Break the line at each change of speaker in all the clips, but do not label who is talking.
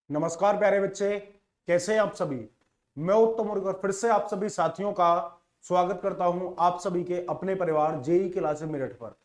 नमस्कार प्यारे बच्चे, कैसे हैं आप सभी। मैं उत्तम और फिर से आप सभी साथियों का स्वागत करता हूं आप सभी के अपने परिवार जेई क्लासेस मेरठ पर।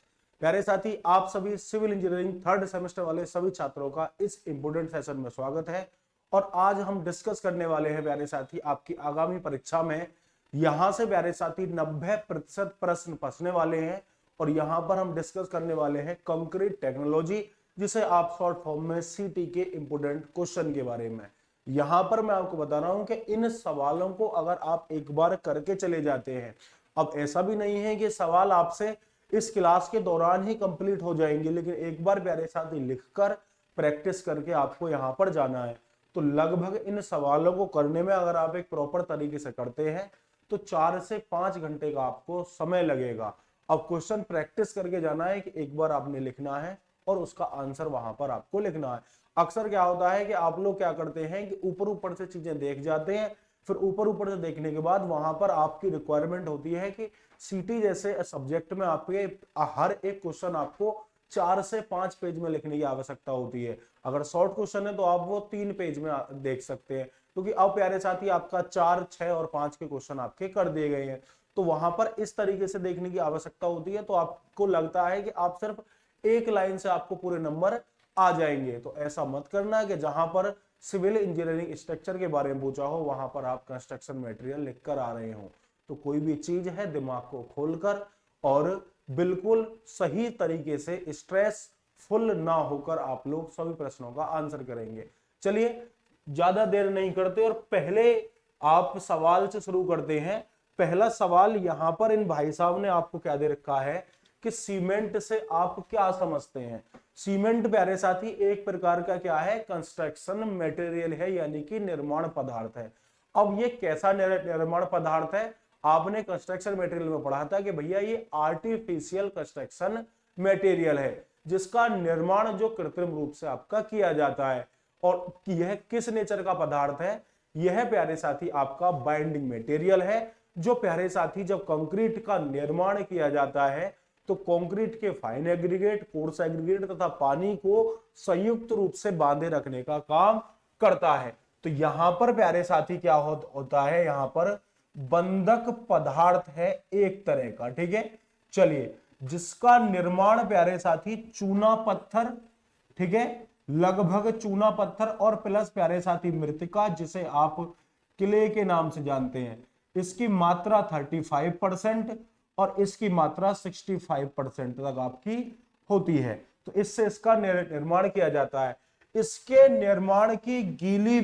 प्यारे साथी, आप सभी सिविल इंजीनियरिंग थर्ड सेमेस्टर वाले सभी छात्रों का इस इंपोर्टेंट सेशन में स्वागत है। और आज हम डिस्कस करने वाले हैं प्यारे साथी, आपकी आगामी परीक्षा में यहां से प्यारे साथी 90% प्रश्न फंसने वाले हैं। और यहां पर हम डिस्कस करने वाले हैं कंक्रीट टेक्नोलॉजी, जिसे आप शॉर्ट फॉर्म में सीटी के इंपोर्टेंट क्वेश्चन के बारे में। यहां पर मैं आपको बता रहा हूं कि इन सवालों को अगर आप एक बार करके चले जाते हैं, अब ऐसा भी नहीं है कि सवाल आपसे इस क्लास के दौरान ही कंप्लीट हो जाएंगे, लेकिन एक बार प्यारे साथी लिखकर प्रैक्टिस करके आपको यहां पर जाना है। तो लगभग इन सवालों को करने में अगर आप एक प्रॉपर तरीके से करते हैं तो 4 से 5 घंटे का आपको समय लगेगा। अब क्वेश्चन प्रैक्टिस करके जाना है कि एक बार आपने लिखना है और उसका आंसर वहां पर आपको लिखना है। अक्सर क्या होता है कि आप लोग क्या करते हैं कि ऊपर ऊपर से चीजें देख जाते हैं, फिर ऊपर ऊपर से देखने के बाद वहां पर आपकी रिक्वायरमेंट होती है कि सीटी जैसे सब्जेक्ट में आपके हर एक क्वेश्चन आपको 4 से 5 पेज में लिखने की आवश्यकता होती है। अगर शॉर्ट क्वेश्चन है तो आप वो 3 पेज में देख सकते हैं, क्योंकि अब प्यारे साथी आपका 4, 6 और 5 के क्वेश्चन आपके कर दिए गए हैं। तो वहां पर इस तरीके से देखने की आवश्यकता होती है, तो आपको लगता है कि आप सिर्फ एक लाइन से आपको पूरे नंबर आ जाएंगे। तो ऐसा मत करना कि जहां पर सिविल इंजीनियरिंग स्ट्रक्चर के बारे में पूछा हो वहां पर आप कंस्ट्रक्शन मटेरियल लिखकर आ रहे हो। तो कोई भी चीज है दिमाग को खोलकर और बिल्कुल सही तरीके से स्ट्रेस फुल ना होकर आप लोग सभी प्रश्नों का आंसर करेंगे। चलिए ज्यादा देर नहीं करते और पहले आप सवाल से शुरू करते हैं। पहला सवाल यहां पर इन भाई साहब ने आपको क्या दे रखा है कि सीमेंट से आप क्या समझते हैं। सीमेंट प्यारे साथी एक प्रकार का क्या है, कंस्ट्रक्शन मटेरियल है, यानी कि निर्माण पदार्थ है। अब ये कैसा निर्माण पदार्थ है, आपने कंस्ट्रक्शन मटेरियल में पढ़ा था कि भैया ये आर्टिफिशियल कंस्ट्रक्शन मटेरियल है, जिसका निर्माण जो कृत्रिम रूप से आपका किया जाता है। और यह किस नेचर का पदार्थ है, यह प्यारे साथी आपका बाइंडिंग मटेरियल है। जो प्यारे साथी जब कंक्रीट का निर्माण किया जाता है तो कंक्रीट के फाइन एग्रीगेट, कोर्स एग्रीगेट तथा पानी को संयुक्त रूप से बांधे रखने का काम करता है। तो यहां पर प्यारे साथी क्या होता है, यहां पर बंधक पदार्थ है एक तरह का, ठीक है। चलिए, जिसका निर्माण प्यारे साथी चूना पत्थर, ठीक है, लगभग चूना पत्थर और प्लस प्यारे साथी मृतिका, जिसे आप किले के नाम से जानते हैं, इसकी मात्रा 35% और इसकी मात्रा 65% तक आपकी होती है। तो इससे इसका निर्माण किया जाता है। इसके निर्माण की गीली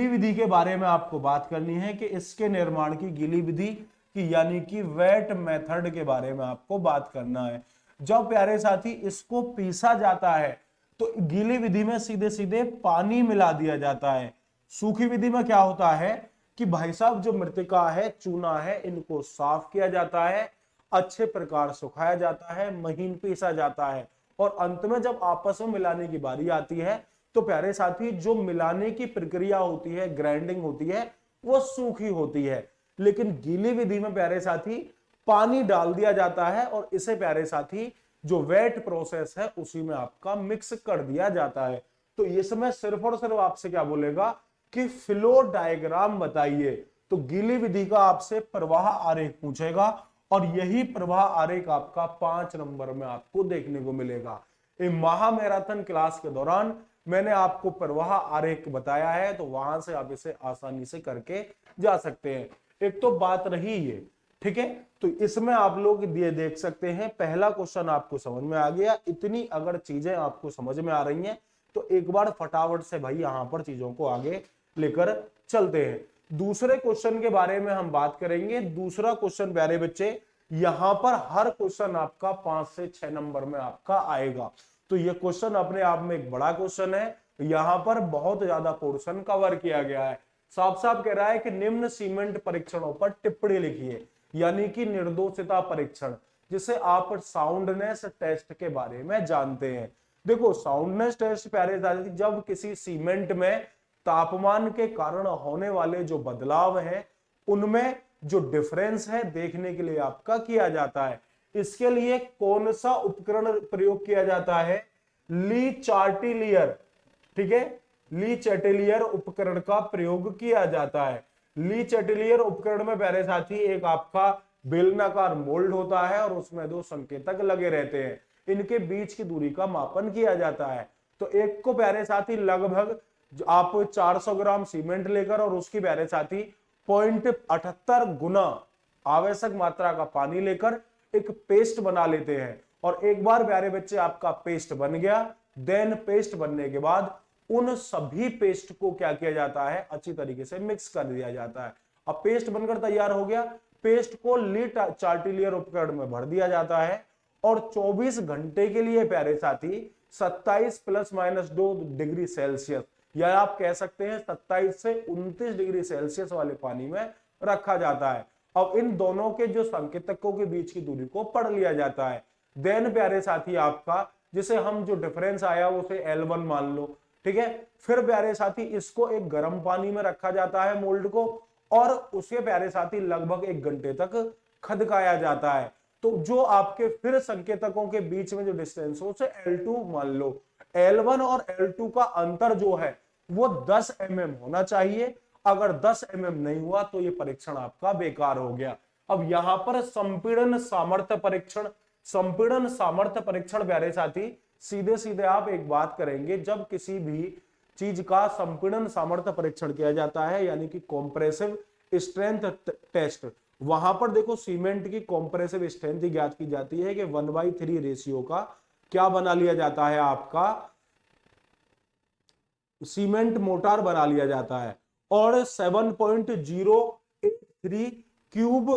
विधि के बारे में आपको बात करनी है कि इसके निर्माण की गीली विधि की, यानी कि वेट मेथड के बारे में आपको बात करना है। जब प्यारे साथी इसको पीसा जाता है तो गीली विधि में सीधे सीधे पानी मिला दिया जाता है। सूखी विधि में क्या होता है कि भाई साहब जो मृतिका है, चूना है, इनको साफ किया जाता है, अच्छे प्रकार सुखाया जाता है, महीन पीसा जाता है, और अंत में जब आपस में मिलाने की बारी आती है तो प्यारे साथी जो मिलाने की प्रक्रिया होती है, ग्राइंडिंग होती है, वो सूखी होती है। लेकिन गीली विधि में प्यारे साथी पानी डाल दिया जाता है और इसे प्यारे साथी जो वेट प्रोसेस है उसी में आपका मिक्स कर दिया जाता है। तो इसमें सिर्फ और सिर्फ आपसे क्या बोलेगा कि फ्लो डायग्राम बताइए। तो गीली विधि का आपसे प्रवाह आरेख पूछेगा और यही प्रवाह आरेख आपका 5 नंबर में आपको देखने को मिलेगा। एक महा मैराथन क्लास के दौरान मैंने आपको प्रवाह आरेख बताया है, तो वहां से आप इसे आसानी से करके जा सकते हैं। एक तो बात रही ये, ठीक है। तो इसमें आप लोग ये देख सकते हैं, पहला क्वेश्चन आपको समझ में आ गया। इतनी अगर चीजें आपको समझ में आ रही हैं तो एक बार फटाफट से भाई यहां पर चीजों को आगे लेकर चलते हैं। दूसरे क्वेश्चन के बारे में हम बात करेंगे। दूसरा क्वेश्चन प्यारे बच्चे, यहां पर हर क्वेश्चन आपका 5 से 6 नंबर में आपका आएगा। तो ये क्वेश्चन अपने आप में एक बड़ा क्वेश्चन है। यहां पर बहुत ज्यादा पोर्शन कवर किया गया है। साफ साफ कह रहा है कि निम्न सीमेंट परीक्षणों पर टिप्पणी लिखिए, यानी कि निर्दोषिता परीक्षण, जिसे आप साउंडनेस टेस्ट के बारे में जानते हैं। देखो, साउंडनेस टेस्ट प्यारे साथी, जब किसी सीमेंट में तापमान के कारण होने वाले जो बदलाव हैं उनमें जो डिफरेंस है देखने के लिए आपका किया जाता है। इसके लिए कौन सा उपकरण प्रयोग किया जाता है, ली चार्टिलियर, ठीक है। ली चैटेलियर उपकरण का प्रयोग किया जाता है। ली चैटेलियर उपकरण में प्यारे साथी एक आपका बेलनाकार मोल्ड होता है और उसमें दो संकेतक लगे रहते हैं, इनके बीच की दूरी का मापन किया जाता है। तो एक को प्यारे साथी लगभग आप 400 ग्राम सीमेंट लेकर और उसकी प्यारे साथी 0.78 गुना आवश्यक मात्रा का पानी लेकर एक पेस्ट बना लेते हैं। और एक बार प्यारे बच्चे आपका पेस्ट बन गया, देन पेस्ट बनने के बाद उन सभी पेस्ट को क्या किया जाता है, अच्छी तरीके से मिक्स कर दिया जाता है। अब पेस्ट बनकर तैयार हो गया, पेस्ट को ली चार्टिलियर उपकरण में भर दिया जाता है और 24 घंटे के लिए प्यारे साथी 27 ± 2 डिग्री सेल्सियस, या आप कह सकते हैं 27 से 29 डिग्री सेल्सियस वाले पानी में रखा जाता है। अब इन दोनों के जो संकेतकों के बीच की दूरी को पढ़ लिया जाता है। देन प्यारे साथी आपका जिसे हम जो डिफरेंस आया उसे L1 मान लो, ठीक है। फिर प्यारे साथी इसको एक गर्म पानी में रखा जाता है मोल्ड को, और उसे प्यारे साथी लगभग 1 घंटे तक खदकाया जाता है। तो जो आपके फिर संकेतकों के बीच में जो डिस्टेंस हो उसे L2 मान लो। L1 और L2 का अंतर जो है वो 10 mm होना चाहिए। अगर 10 mm नहीं हुआ तो ये परीक्षण आपका बेकार हो गया। अब यहां पर संपीड़न सामर्थ्य परीक्षण, संपीड़न सामर्थ्य परीक्षण प्यारे साथी सीधे सीधे आप एक बात करेंगे, जब किसी भी चीज का संपीड़न सामर्थ्य परीक्षण किया जाता है यानी कि कॉम्प्रेसिव स्ट्रेंथ टेस्ट, वहां पर देखो सीमेंट की कॉम्प्रेसिव स्ट्रेंथ ज्ञात की जाती है कि 1/3 रेशियो का क्या बना लिया जाता है, आपका सीमेंट मोटार बना लिया जाता है और 7.083 क्यूब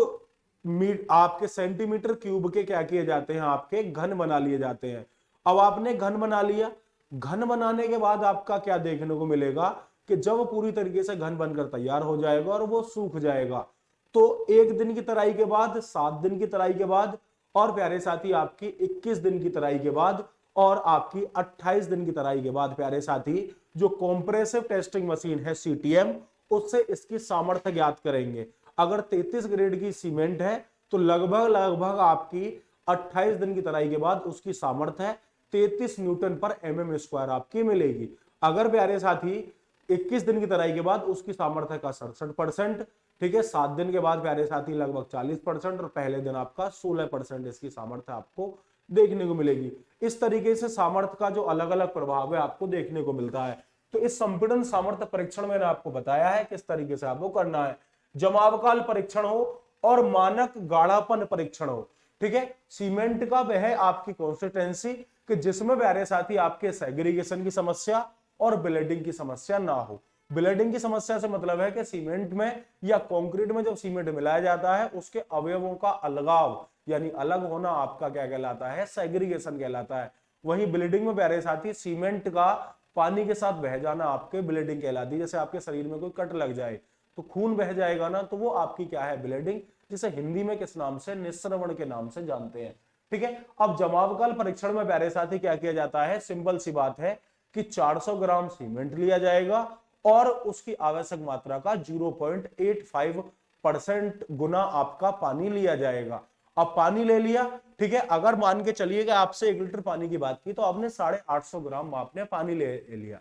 आपके सेंटीमीटर क्यूब के क्या किए जाते हैं, आपके घन बना लिए जाते हैं। अब आपने घन बना लिया, घन बनाने के बाद आपका क्या देखने को मिलेगा कि जब पूरी तरीके से घन बनकर तैयार हो जाएगा और वो सूख जाएगा तो 1 दिन की तराई के बाद, 7 दिन की तराई के बाद और प्यारे साथी आपकी 21 दिन की तराई के बाद और आपकी 28 दिन की तराई के बाद प्यारे साथी जो कॉम्प्रेसिव टेस्टिंग मशीन है CTM, उससे इसकी सामर्थ्य ज्ञात करेंगे। अगर 33 ग्रेड की सीमेंट है तो लगभग आपकी 28 दिन की तराई के बाद उसकी सामर्थ्य है 33 न्यूटन पर mm² आपकी मिलेगी। अगर प्यारे साथी 21 दिन की तराई के बाद उसकी सामर्थ्य का 67%, ठीक है। 7 दिन के बाद प्यारे साथी लगभग 40% और पहले दिन आपका 16% इसकी सामर्थ्य आपको देखने को मिलेगी। इस तरीके से सामर्थ्य का जो अलग अलग प्रभाव है आपको देखने को मिलता है। तो इस संपीड़न सामर्थ्य परीक्षण मैंने आपको बताया है किस तरीके से आपको करना है। जमावकाल परीक्षण हो और मानक गाढ़ापन परीक्षण हो, ठीक है। सीमेंट का वह आपकी कंसिस्टेंसी कि जिसमें प्यारे साथी आपके सेग्रीगेशन की समस्या और ब्लेडिंग की समस्या ना हो। ब्लेडिंग की समस्या से मतलब है कि सीमेंट में या कंक्रीट में जब सीमेंट मिलाया जाता है उसके अवयवों का अलगाव यानी अलग होना आपका क्या कहलाता है, सेग्रीगेशन कहलाता है। वहीं ब्लीडिंग में प्यारे साथी सीमेंट का पानी के साथ बह जाना आपके ब्लीडिंग कहलाती है। जैसे आपके शरीर में कोई कट लग जाए तो खून बह जाएगा ना, तो वो आपकी क्या है, ब्लीडिंग, जिसे हिंदी में किस नाम से, निस्सरण के नाम से जानते हैं, ठीक है। अब जमावकाल परीक्षण में प्यारे साथी क्या किया जाता है, सिंपल सी बात है कि 400 ग्राम सीमेंट लिया जाएगा और उसकी आवश्यक मात्रा का 0.85% गुना आपका पानी लिया जाएगा। अब पानी ले लिया, ठीक है। अगर मान के चलिए कि आपसे 1 लीटर पानी की बात की तो आपने 850 ग्राम आपने पानी ले लिया।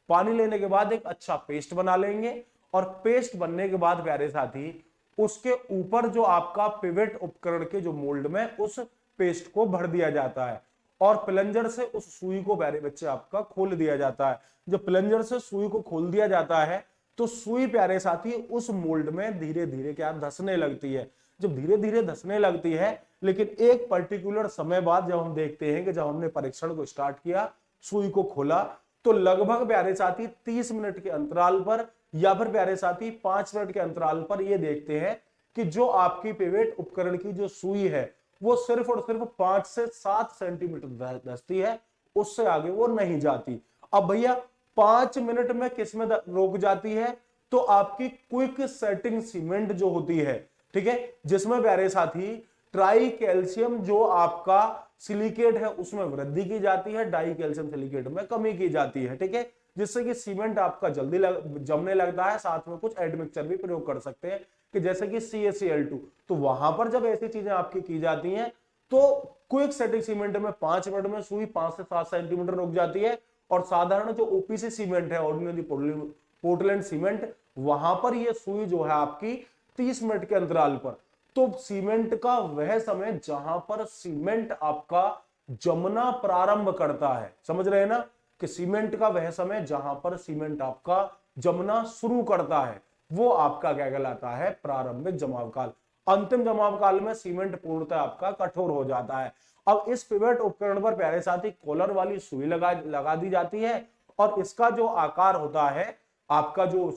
पानी लेने के बाद एक अच्छा पेस्ट बना लेंगे और पेस्ट बनने के बाद प्यारे साथी उसके ऊपर जो आपका पिवेट उपकरण के जो मोल्ड में उस पेस्ट को भर दिया जाता है और प्लंजर से उस सुई को प्यारे बच्चे आपका खोल दिया जाता है। जब प्लंजर से सुई को खोल दिया जाता है तो सुई प्यारे साथी उस मोल्ड में धीरे धीरे क्या धंसने लगती है। जब धीरे धीरे धंसने लगती है, लेकिन एक पर्टिकुलर समय बाद जब हम देखते हैं कि जब हमने परीक्षण को स्टार्ट किया, सुई को खोला, तो लगभग प्यारे साथी 30 मिनट के अंतराल पर या फिर प्यारे साथी 5 मिनट के अंतराल पर ये देखते हैं कि जो आपकी पिवेट उपकरण की जो सुई है वो सिर्फ और सिर्फ 5 से 7 सेंटीमीटर धंसती है, उससे आगे वो नहीं जाती। अब भैया 5 मिनट में किस में रोक जाती है, तो आपकी क्विक सेटिंग सीमेंट जो होती है, ठीक है, जिसमें प्यारे साथी ट्राई कैल्शियम जो आपका सिलिकेट है उसमें वृद्धि की जाती है, डाई कैल्शियम सिलिकेट में कमी की जाती है, ठीक है, जिससे कि सीमेंट आपका जल्दी जमने लगता है। साथ में कुछ एडमिक्सचर भी प्रयोग कर सकते हैं कि जैसे कि CaCl2। तो वहां पर जब ऐसी चीजें आपकी की जाती हैं तो क्विक सेटिंग सीमेंट में 5 मिनट में सुई 5 से 7 सेंटीमीटर रुक जाती है और साधारण जो ओपीसी सीमेंट है, ऑर्डिनरी पोर्टलैंड सीमेंट, वहां पर ये सुई जो है आपकी 30 मिनट के अंतराल पर। तो सीमेंट का वह समय जहां पर सीमेंट आपका जमना प्रारंभ करता है, समझ रहे हैं ना, कि सीमेंट का वह समय जहां पर सीमेंट आपका जमना शुरू करता है, वो आपका क्या कहलाता है, प्रारंभिक जमाव काल। अंतिम जमाव काल में सीमेंट पूर्णतः आपका कठोर हो जाता है। अब इस पिवेट उपकरण पर प्यारे साथी कॉलर वाली सुई लगा दी जाती है, और इसका जो आकार होता है, आपका जो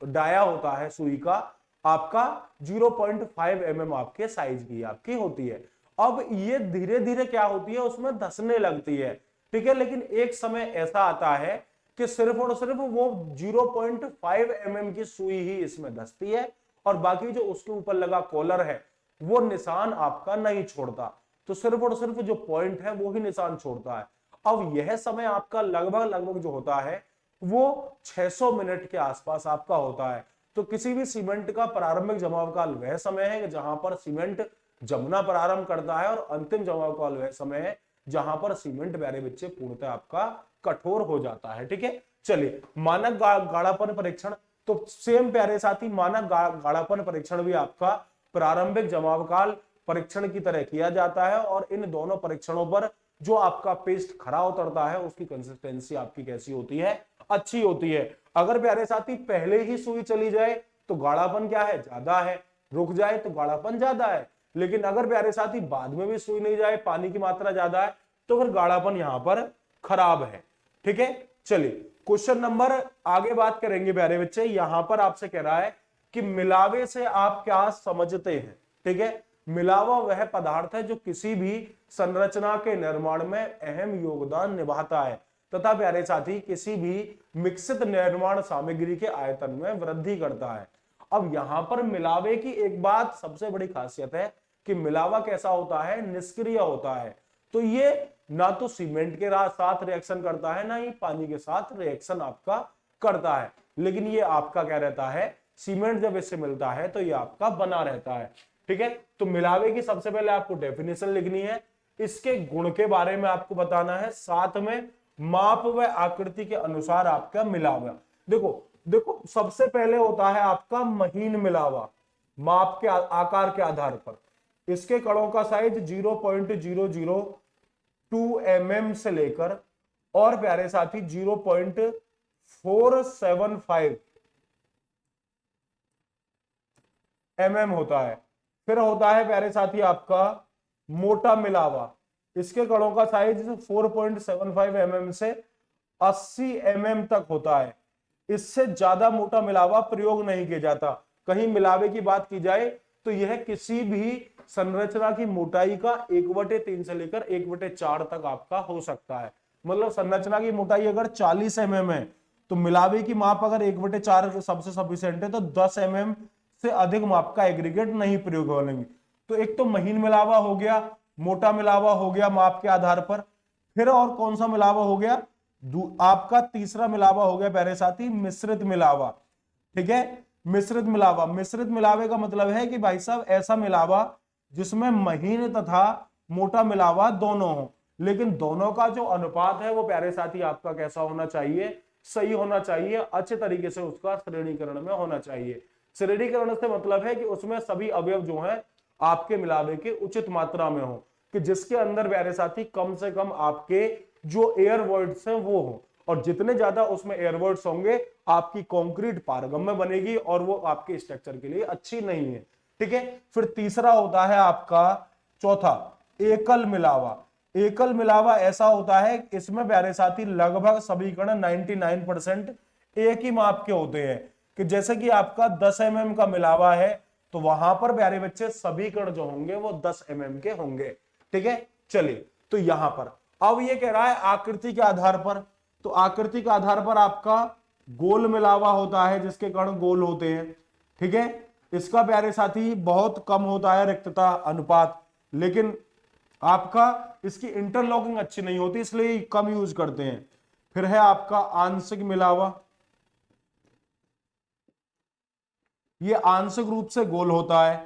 डाया होता है सुई का, आपका 0.5 mm आपके साइज की आपकी होती है। अब ये धीरे धीरे क्या होती है, उसमें धंसने लगती है, ठीक है। लेकिन एक समय ऐसा आता है कि सिर्फ और सिर्फ वो 0.5 mm की सुई ही इसमें धंसती है, और बाकी जो उसके ऊपर लगा कॉलर है वो निशान आपका नहीं छोड़ता। तो सिर्फ और सिर्फ जो पॉइंट है वो ही निशान छोड़ता है। अब यह समय आपका लगभग जो होता है वो 600 मिनट के आसपास आपका होता है। तो किसी भी सीमेंट का प्रारंभिक जमाव काल वह समय है जहां पर सीमेंट जमना प्रारंभ करता है, और अंतिम जमाव काल वह समय है जहां पर सीमेंट प्यारे बच्चे पूर्णतः आपका कठोर हो जाता है, ठीक है। चलिए मानक गाढ़ापन परीक्षण, तो सेम प्यारे साथी मानक गाढ़ापन परीक्षण भी आपका प्रारंभिक जमाव काल परीक्षण की तरह किया जाता है, और इन दोनों परीक्षणों पर जो आपका पेस्ट खरा उतरता है उसकी कंसिस्टेंसी आपकी कैसी होती है, अच्छी होती है। अगर प्यारे साथी पहले ही सुई चली जाए तो गाढ़ापन क्या है, ज्यादा है, रुक जाए तो गाढ़ापन ज्यादा है। लेकिन अगर प्यारे साथी बाद में भी सुई नहीं जाए, पानी की मात्रा ज्यादा है, तो फिर गाढ़ापन यहां पर खराब है, ठीक है। चलिए क्वेश्चन नंबर आगे बात करेंगे प्यारे बच्चे। यहां पर आपसे कह रहा है कि मिलावे से आप क्या समझते हैं, ठीक है। मिलावा वह पदार्थ है जो किसी भी संरचना के निर्माण में अहम योगदान निभाता है तथा प्यारे साथी किसी भी मिश्रित निर्माण सामग्री के आयतन में वृद्धि करता है। अब यहां पर मिलावे की एक बात सबसे बड़ी खासियत है कि मिलावा कैसा होता है, निष्क्रिय होता है। तो ये ना तो सीमेंट के साथ रिएक्शन करता है, ना ही पानी के साथ रिएक्शन आपका करता है, लेकिन ये आपका क्या रहता है, सीमेंट जब इससे मिलता है तो ये आपका बना रहता है, ठीक है। तो मिलावे की सबसे पहले आपको डेफिनेशन लिखनी है, इसके गुण के बारे में आपको बताना है, साथ में माप व आकृति के अनुसार आपका मिलावा। देखो देखो सबसे पहले होता है आपका महीन मिलावा, माप के आकार के आधार पर। इसके कणों का साइज 0.002 mm से लेकर और प्यारे साथी 0.475 mm होता है। फिर होता है प्यारे साथी आपका मोटा मिलावा, इसके कणों का साइज 4.75 mm से 80 mm तक होता है। इससे ज्यादा मोटा मिलावा प्रयोग नहीं किया जाता। कहीं मिलावे की बात की जाए तो यह किसी भी संरचना की मोटाई का 1/3 से लेकर 1/4 तक आपका हो सकता है। मतलब संरचना की मोटाई अगर 40 mm है तो मिलावे की माप अगर 1/4 सबसे सफिशिएंट है तो 10 mm से अधिक माप का एग्रीगेट नहीं प्रयोग होने। तो एक तो महीन मिलावा हो गया, मोटा मिलावा हो गया माप के आधार पर। फिर और कौन सा मिलावा हो गया, आपका तीसरा मिलावा हो गया प्यारे साथी मिश्रित मिलावा, ठीक है। मिश्रित मिलावा, मिश्रित मिलावे का मतलब है कि भाई साहब ऐसा मिलावा जिसमें महीन तथा मोटा मिलावा दोनों हो, लेकिन दोनों का जो अनुपात है वो प्यारे साथी आपका कैसा होना चाहिए, सही होना चाहिए, अच्छे तरीके से उसका श्रेणीकरण में होना चाहिए। श्रेणीकरण से मतलब है कि उसमें सभी अवयव जो हैं आपके मिलावे के उचित मात्रा में हो, कि जिसके अंदर प्यारे साथी कम से कम आपके जो एयर वर्ड्स हैं वो हो, और जितने ज्यादा उसमें एयर वर्ड्स होंगे आपकी कंक्रीट पारगम्य बनेगी और वो आपके स्ट्रक्चर के लिए अच्छी नहीं है, ठीक है। फिर तीसरा होता है आपका चौथा एकल मिलावा। एकल मिलावा ऐसा होता है इसमें प्यारे साथी लगभग सभी कण 99% एक ही माप के होते हैं, कि जैसे कि आपका 10 mm का मिलावा है तो वहां पर प्यारे बच्चे सभी कण जो होंगे वो 10 mm के होंगे, ठीक है। चलिए तो यहां पर अब ये कह रहा है आकृति के आधार पर, तो आकृति के आधार पर आपका गोल मिलावा होता है जिसके कण गोल होते हैं, ठीक है। इसका प्यारे साथी बहुत कम होता है रिक्तता अनुपात, लेकिन आपका इसकी इंटरलॉकिंग अच्छी नहीं होती इसलिए कम यूज करते हैं। फिर है आपका आंशिक मिलावा, ये आंशिक रूप से गोल होता है।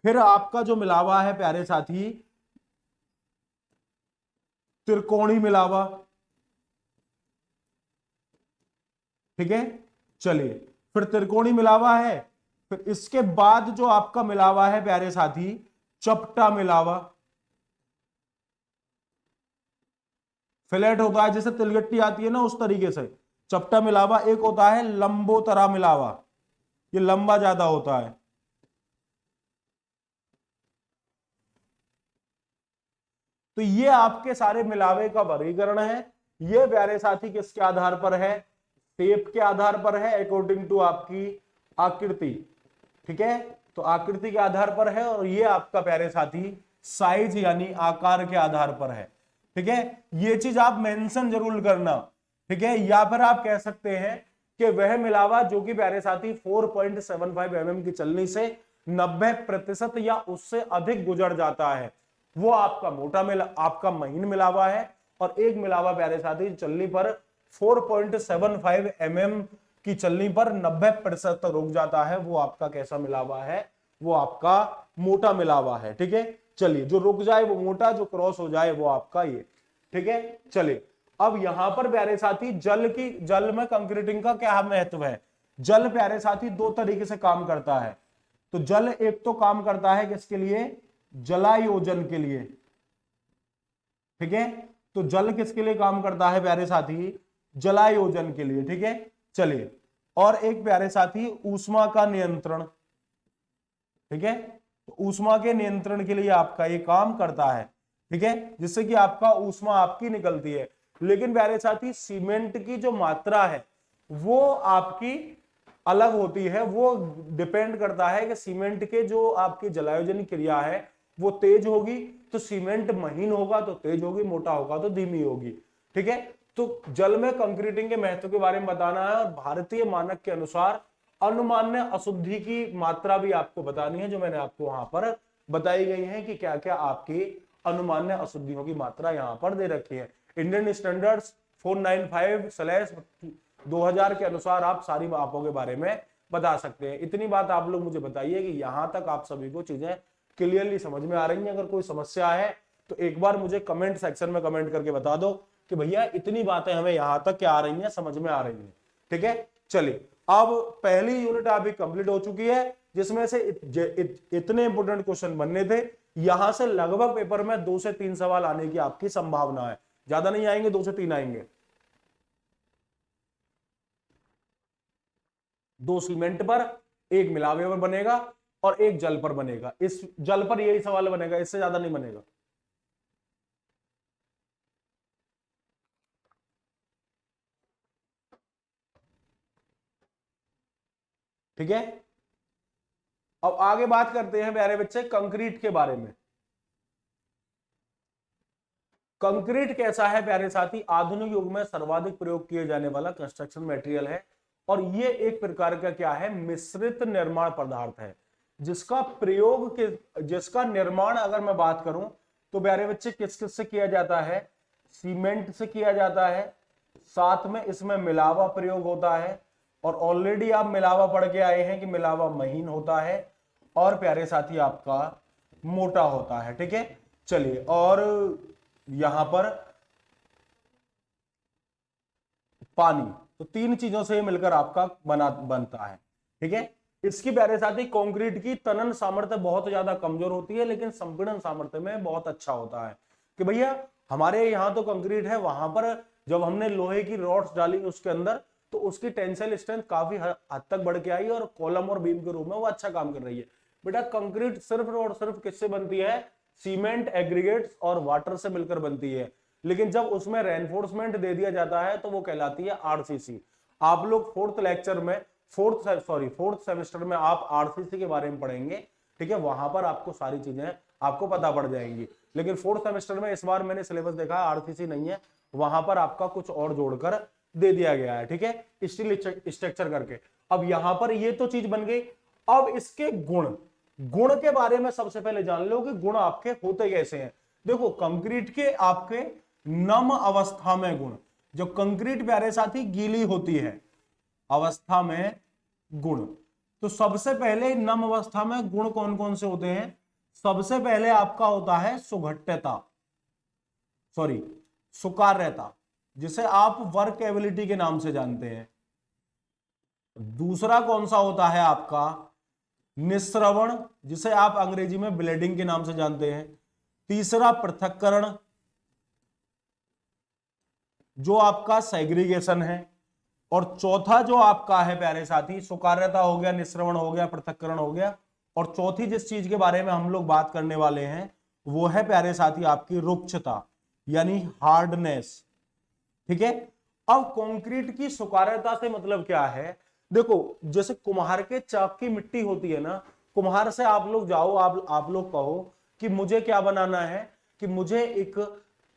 फिर आपका जो मिलावा है प्यारे साथी त्रिकोणी मिलावा, ठीक है, चलिए फिर त्रिकोणी मिलावा है, फिर इसके बाद जो आपका मिलावा है प्यारे साथी चपटा मिलावा। फ्लैट होता है जैसे तिलगट्टी आती है ना उस तरीके से चपटा मिलावा। एक होता है लंबोतरा मिलावा, ये लंबा ज्यादा होता है। तो ये आपके सारे मिलावे का वर्गीकरण है। ये प्यारे साथी किसके आधार पर है? शेप के आधार पर है, अकॉर्डिंग टू आपकी आकृति। ठीक है, तो आकृति के आधार पर है, और ये आपका प्यारे साथी साइज यानी आकार के आधार पर है। ठीक है, ये चीज आप मेंशन जरूर करना। ठीक है, या फिर आप कह सकते हैं कि वह मिलावा जो कि प्यारे साथी 4.75 mm की चलनी से 90% या उससे अधिक गुजर जाता है, वो आपका मोटा आपका महीन मिलावा है। और एक मिलावा प्यारे साथी चलनी पर 4.75 mm की चलनी पर 90% तक रुक जाता है, वो आपका कैसा मिलावा है? वो आपका मोटा मिलावा है। ठीक है, चलिए जो रुक जाए वो मोटा, जो क्रॉस हो जाए वो आपका ये। ठीक है, चलिए अब यहां पर प्यारे साथी जल में कंक्रीटिंग का क्या महत्व है? जल प्यारे साथी दो तरीके से काम करता है। तो जल एक तो काम करता है किसके लिए? जलायोजन के लिए। ठीक है, तो जल किसके लिए काम करता है प्यारे साथी? जलायोजन के लिए। ठीक है, चलिए और एक प्यारे साथी ऊष्मा का नियंत्रण। ठीक है, तो ऊष्मा के नियंत्रण के लिए आपका ये काम करता है। ठीक है, जिससे कि आपका ऊष्मा आपकी निकलती है। लेकिन प्यारे साथी सीमेंट की जो मात्रा है वो आपकी अलग होती है। वो डिपेंड करता है कि सीमेंट के जो आपकी जलायोजन क्रिया है वो तेज होगी तो सीमेंट महीन होगा तो तेज होगी, मोटा होगा तो धीमी होगी। ठीक है, तो जल में कंक्रीटिंग के महत्व के बारे में बताना है, और भारतीय मानक के अनुसार अनुमान्य अशुद्धि की मात्रा भी आपको बतानी है, जो मैंने आपको वहां पर बताई गई है कि क्या क्या आपकी अनुमान्य अशुद्धियों की मात्रा यहां पर दे रखी है। इंडियन स्टैंडर्ड्स 495/2000 के अनुसार आप सारी मापों के बारे में बता सकते हैं। इतनी बात आप लोग मुझे बताइए कि यहां तक आप सभी को चीजें क्लियरली समझ में आ रही हैं। अगर कोई समस्या है तो एक बार मुझे कमेंट सेक्शन में कमेंट करके बता दो कि भैया इतनी बातें हमें यहां तक क्या आ रही हैं, समझ में आ रही हैं। ठीक है, चलिए अब पहली यूनिट अभी कंप्लीट हो चुकी है, जिसमें से इतने इंपोर्टेंट क्वेश्चन बनने थे। यहां से लगभग पेपर में 2 से 3 सवाल आने की आपकी संभावना है, ज्यादा नहीं आएंगे, 2 से 3 आएंगे। 2 सीमेंट पर, एक मिलावे पर बनेगा और एक जल पर बनेगा। इस जल पर यही सवाल बनेगा, इससे ज्यादा नहीं बनेगा। ठीक है, अब आगे बात करते हैं प्यारे बच्चे कंक्रीट के बारे में। कंक्रीट कैसा है प्यारे साथी? आधुनिक युग में सर्वाधिक प्रयोग किए जाने वाला कंस्ट्रक्शन मटेरियल है, और ये एक प्रकार का क्या है? मिश्रित निर्माण पदार्थ है, जिसका प्रयोग जिसका निर्माण अगर मैं बात करूं तो प्यारे बच्चे किस किस से किया जाता है? सीमेंट से किया जाता है, साथ में इसमें मिलावा प्रयोग होता है, और ऑलरेडी आप मिलावा पढ़ के आए हैं कि मिलावा महीन होता है और प्यारे साथी आपका मोटा होता है। ठीक है, चलिए और यहां पर पानी, तो 3 चीजों से मिलकर आपका बनता है। ठीक है, इसकी प्यारे साथी कंक्रीट की तनन सामर्थ्य बहुत ज्यादा कमजोर होती है, लेकिन संपीड़न सामर्थ्य में बहुत अच्छा होता है। कि भैया हमारे यहाँ तो कंक्रीट है, वहां पर जब हमने लोहे की रॉड्स डाली उसके अंदर तो उसकी टेंसाइल स्ट्रेंथ काफी हद तक बढ़ के आई और कॉलम और बीम के रूप में वो अच्छा काम कर रही है। बेटा कंक्रीट सिर्फ और सिर्फ किससे बनती है? सीमेंट, एग्रीगेट्स और वाटर से मिलकर बनती है। लेकिन जब उसमें रेनफोर्समेंट दे दिया जाता है तो वो कहलाती है आरसीसी। आप लोग फोर्थ सेमेस्टर में आप आरसीसी के बारे में पढ़ेंगे। ठीक है, वहां पर आपको सारी चीजें आपको पता पड़ जाएंगी। लेकिन फोर्थ सेमेस्टर में इस बार मैंने सिलेबस देखा आरसीसी नहीं है, वहां पर आपका कुछ और जोड़कर दे दिया गया है। ठीक है, स्टील स्ट्रक्चर करके। अब यहां पर ये तो चीज बन गई। अब इसके गुण के बारे में सबसे पहले जान लो कि गुण आपके होते कैसे हैं। देखो कंक्रीट के आपके नम अवस्था में गुण, जो कंक्रीट प्यारे साथी गीली होती है अवस्था में गुण, तो सबसे पहले नम अवस्था में गुण कौन कौन से होते हैं? सबसे पहले आपका होता है सुकार्यता, जिसे आप वर्क एबिलिटी के नाम से जानते हैं। दूसरा कौन सा होता है आपका निस्रवण, जिसे आप अंग्रेजी में ब्लेडिंग के नाम से जानते हैं। तीसरा पृथक्करण, जो आपका सेग्रीगेशन है। और चौथा जो आपका है प्यारे साथी, सुकार्यता हो गया, निस्रवण हो गया, पृथक्करण हो गया। और चौथी जिस चीज के बारे में हम लोग बात करने वाले हैं वो है प्यारे साथी आपकी रुक्षता यानी हार्डनेस। ठीक है। अब कंक्रीट की सुकार्यता से मतलब क्या है, देखो जैसे कुम्हार के चाक की मिट्टी होती है ना, कुम्हार से आप लोग जाओ, आप लोग कहो कि मुझे क्या बनाना है, कि मुझे एक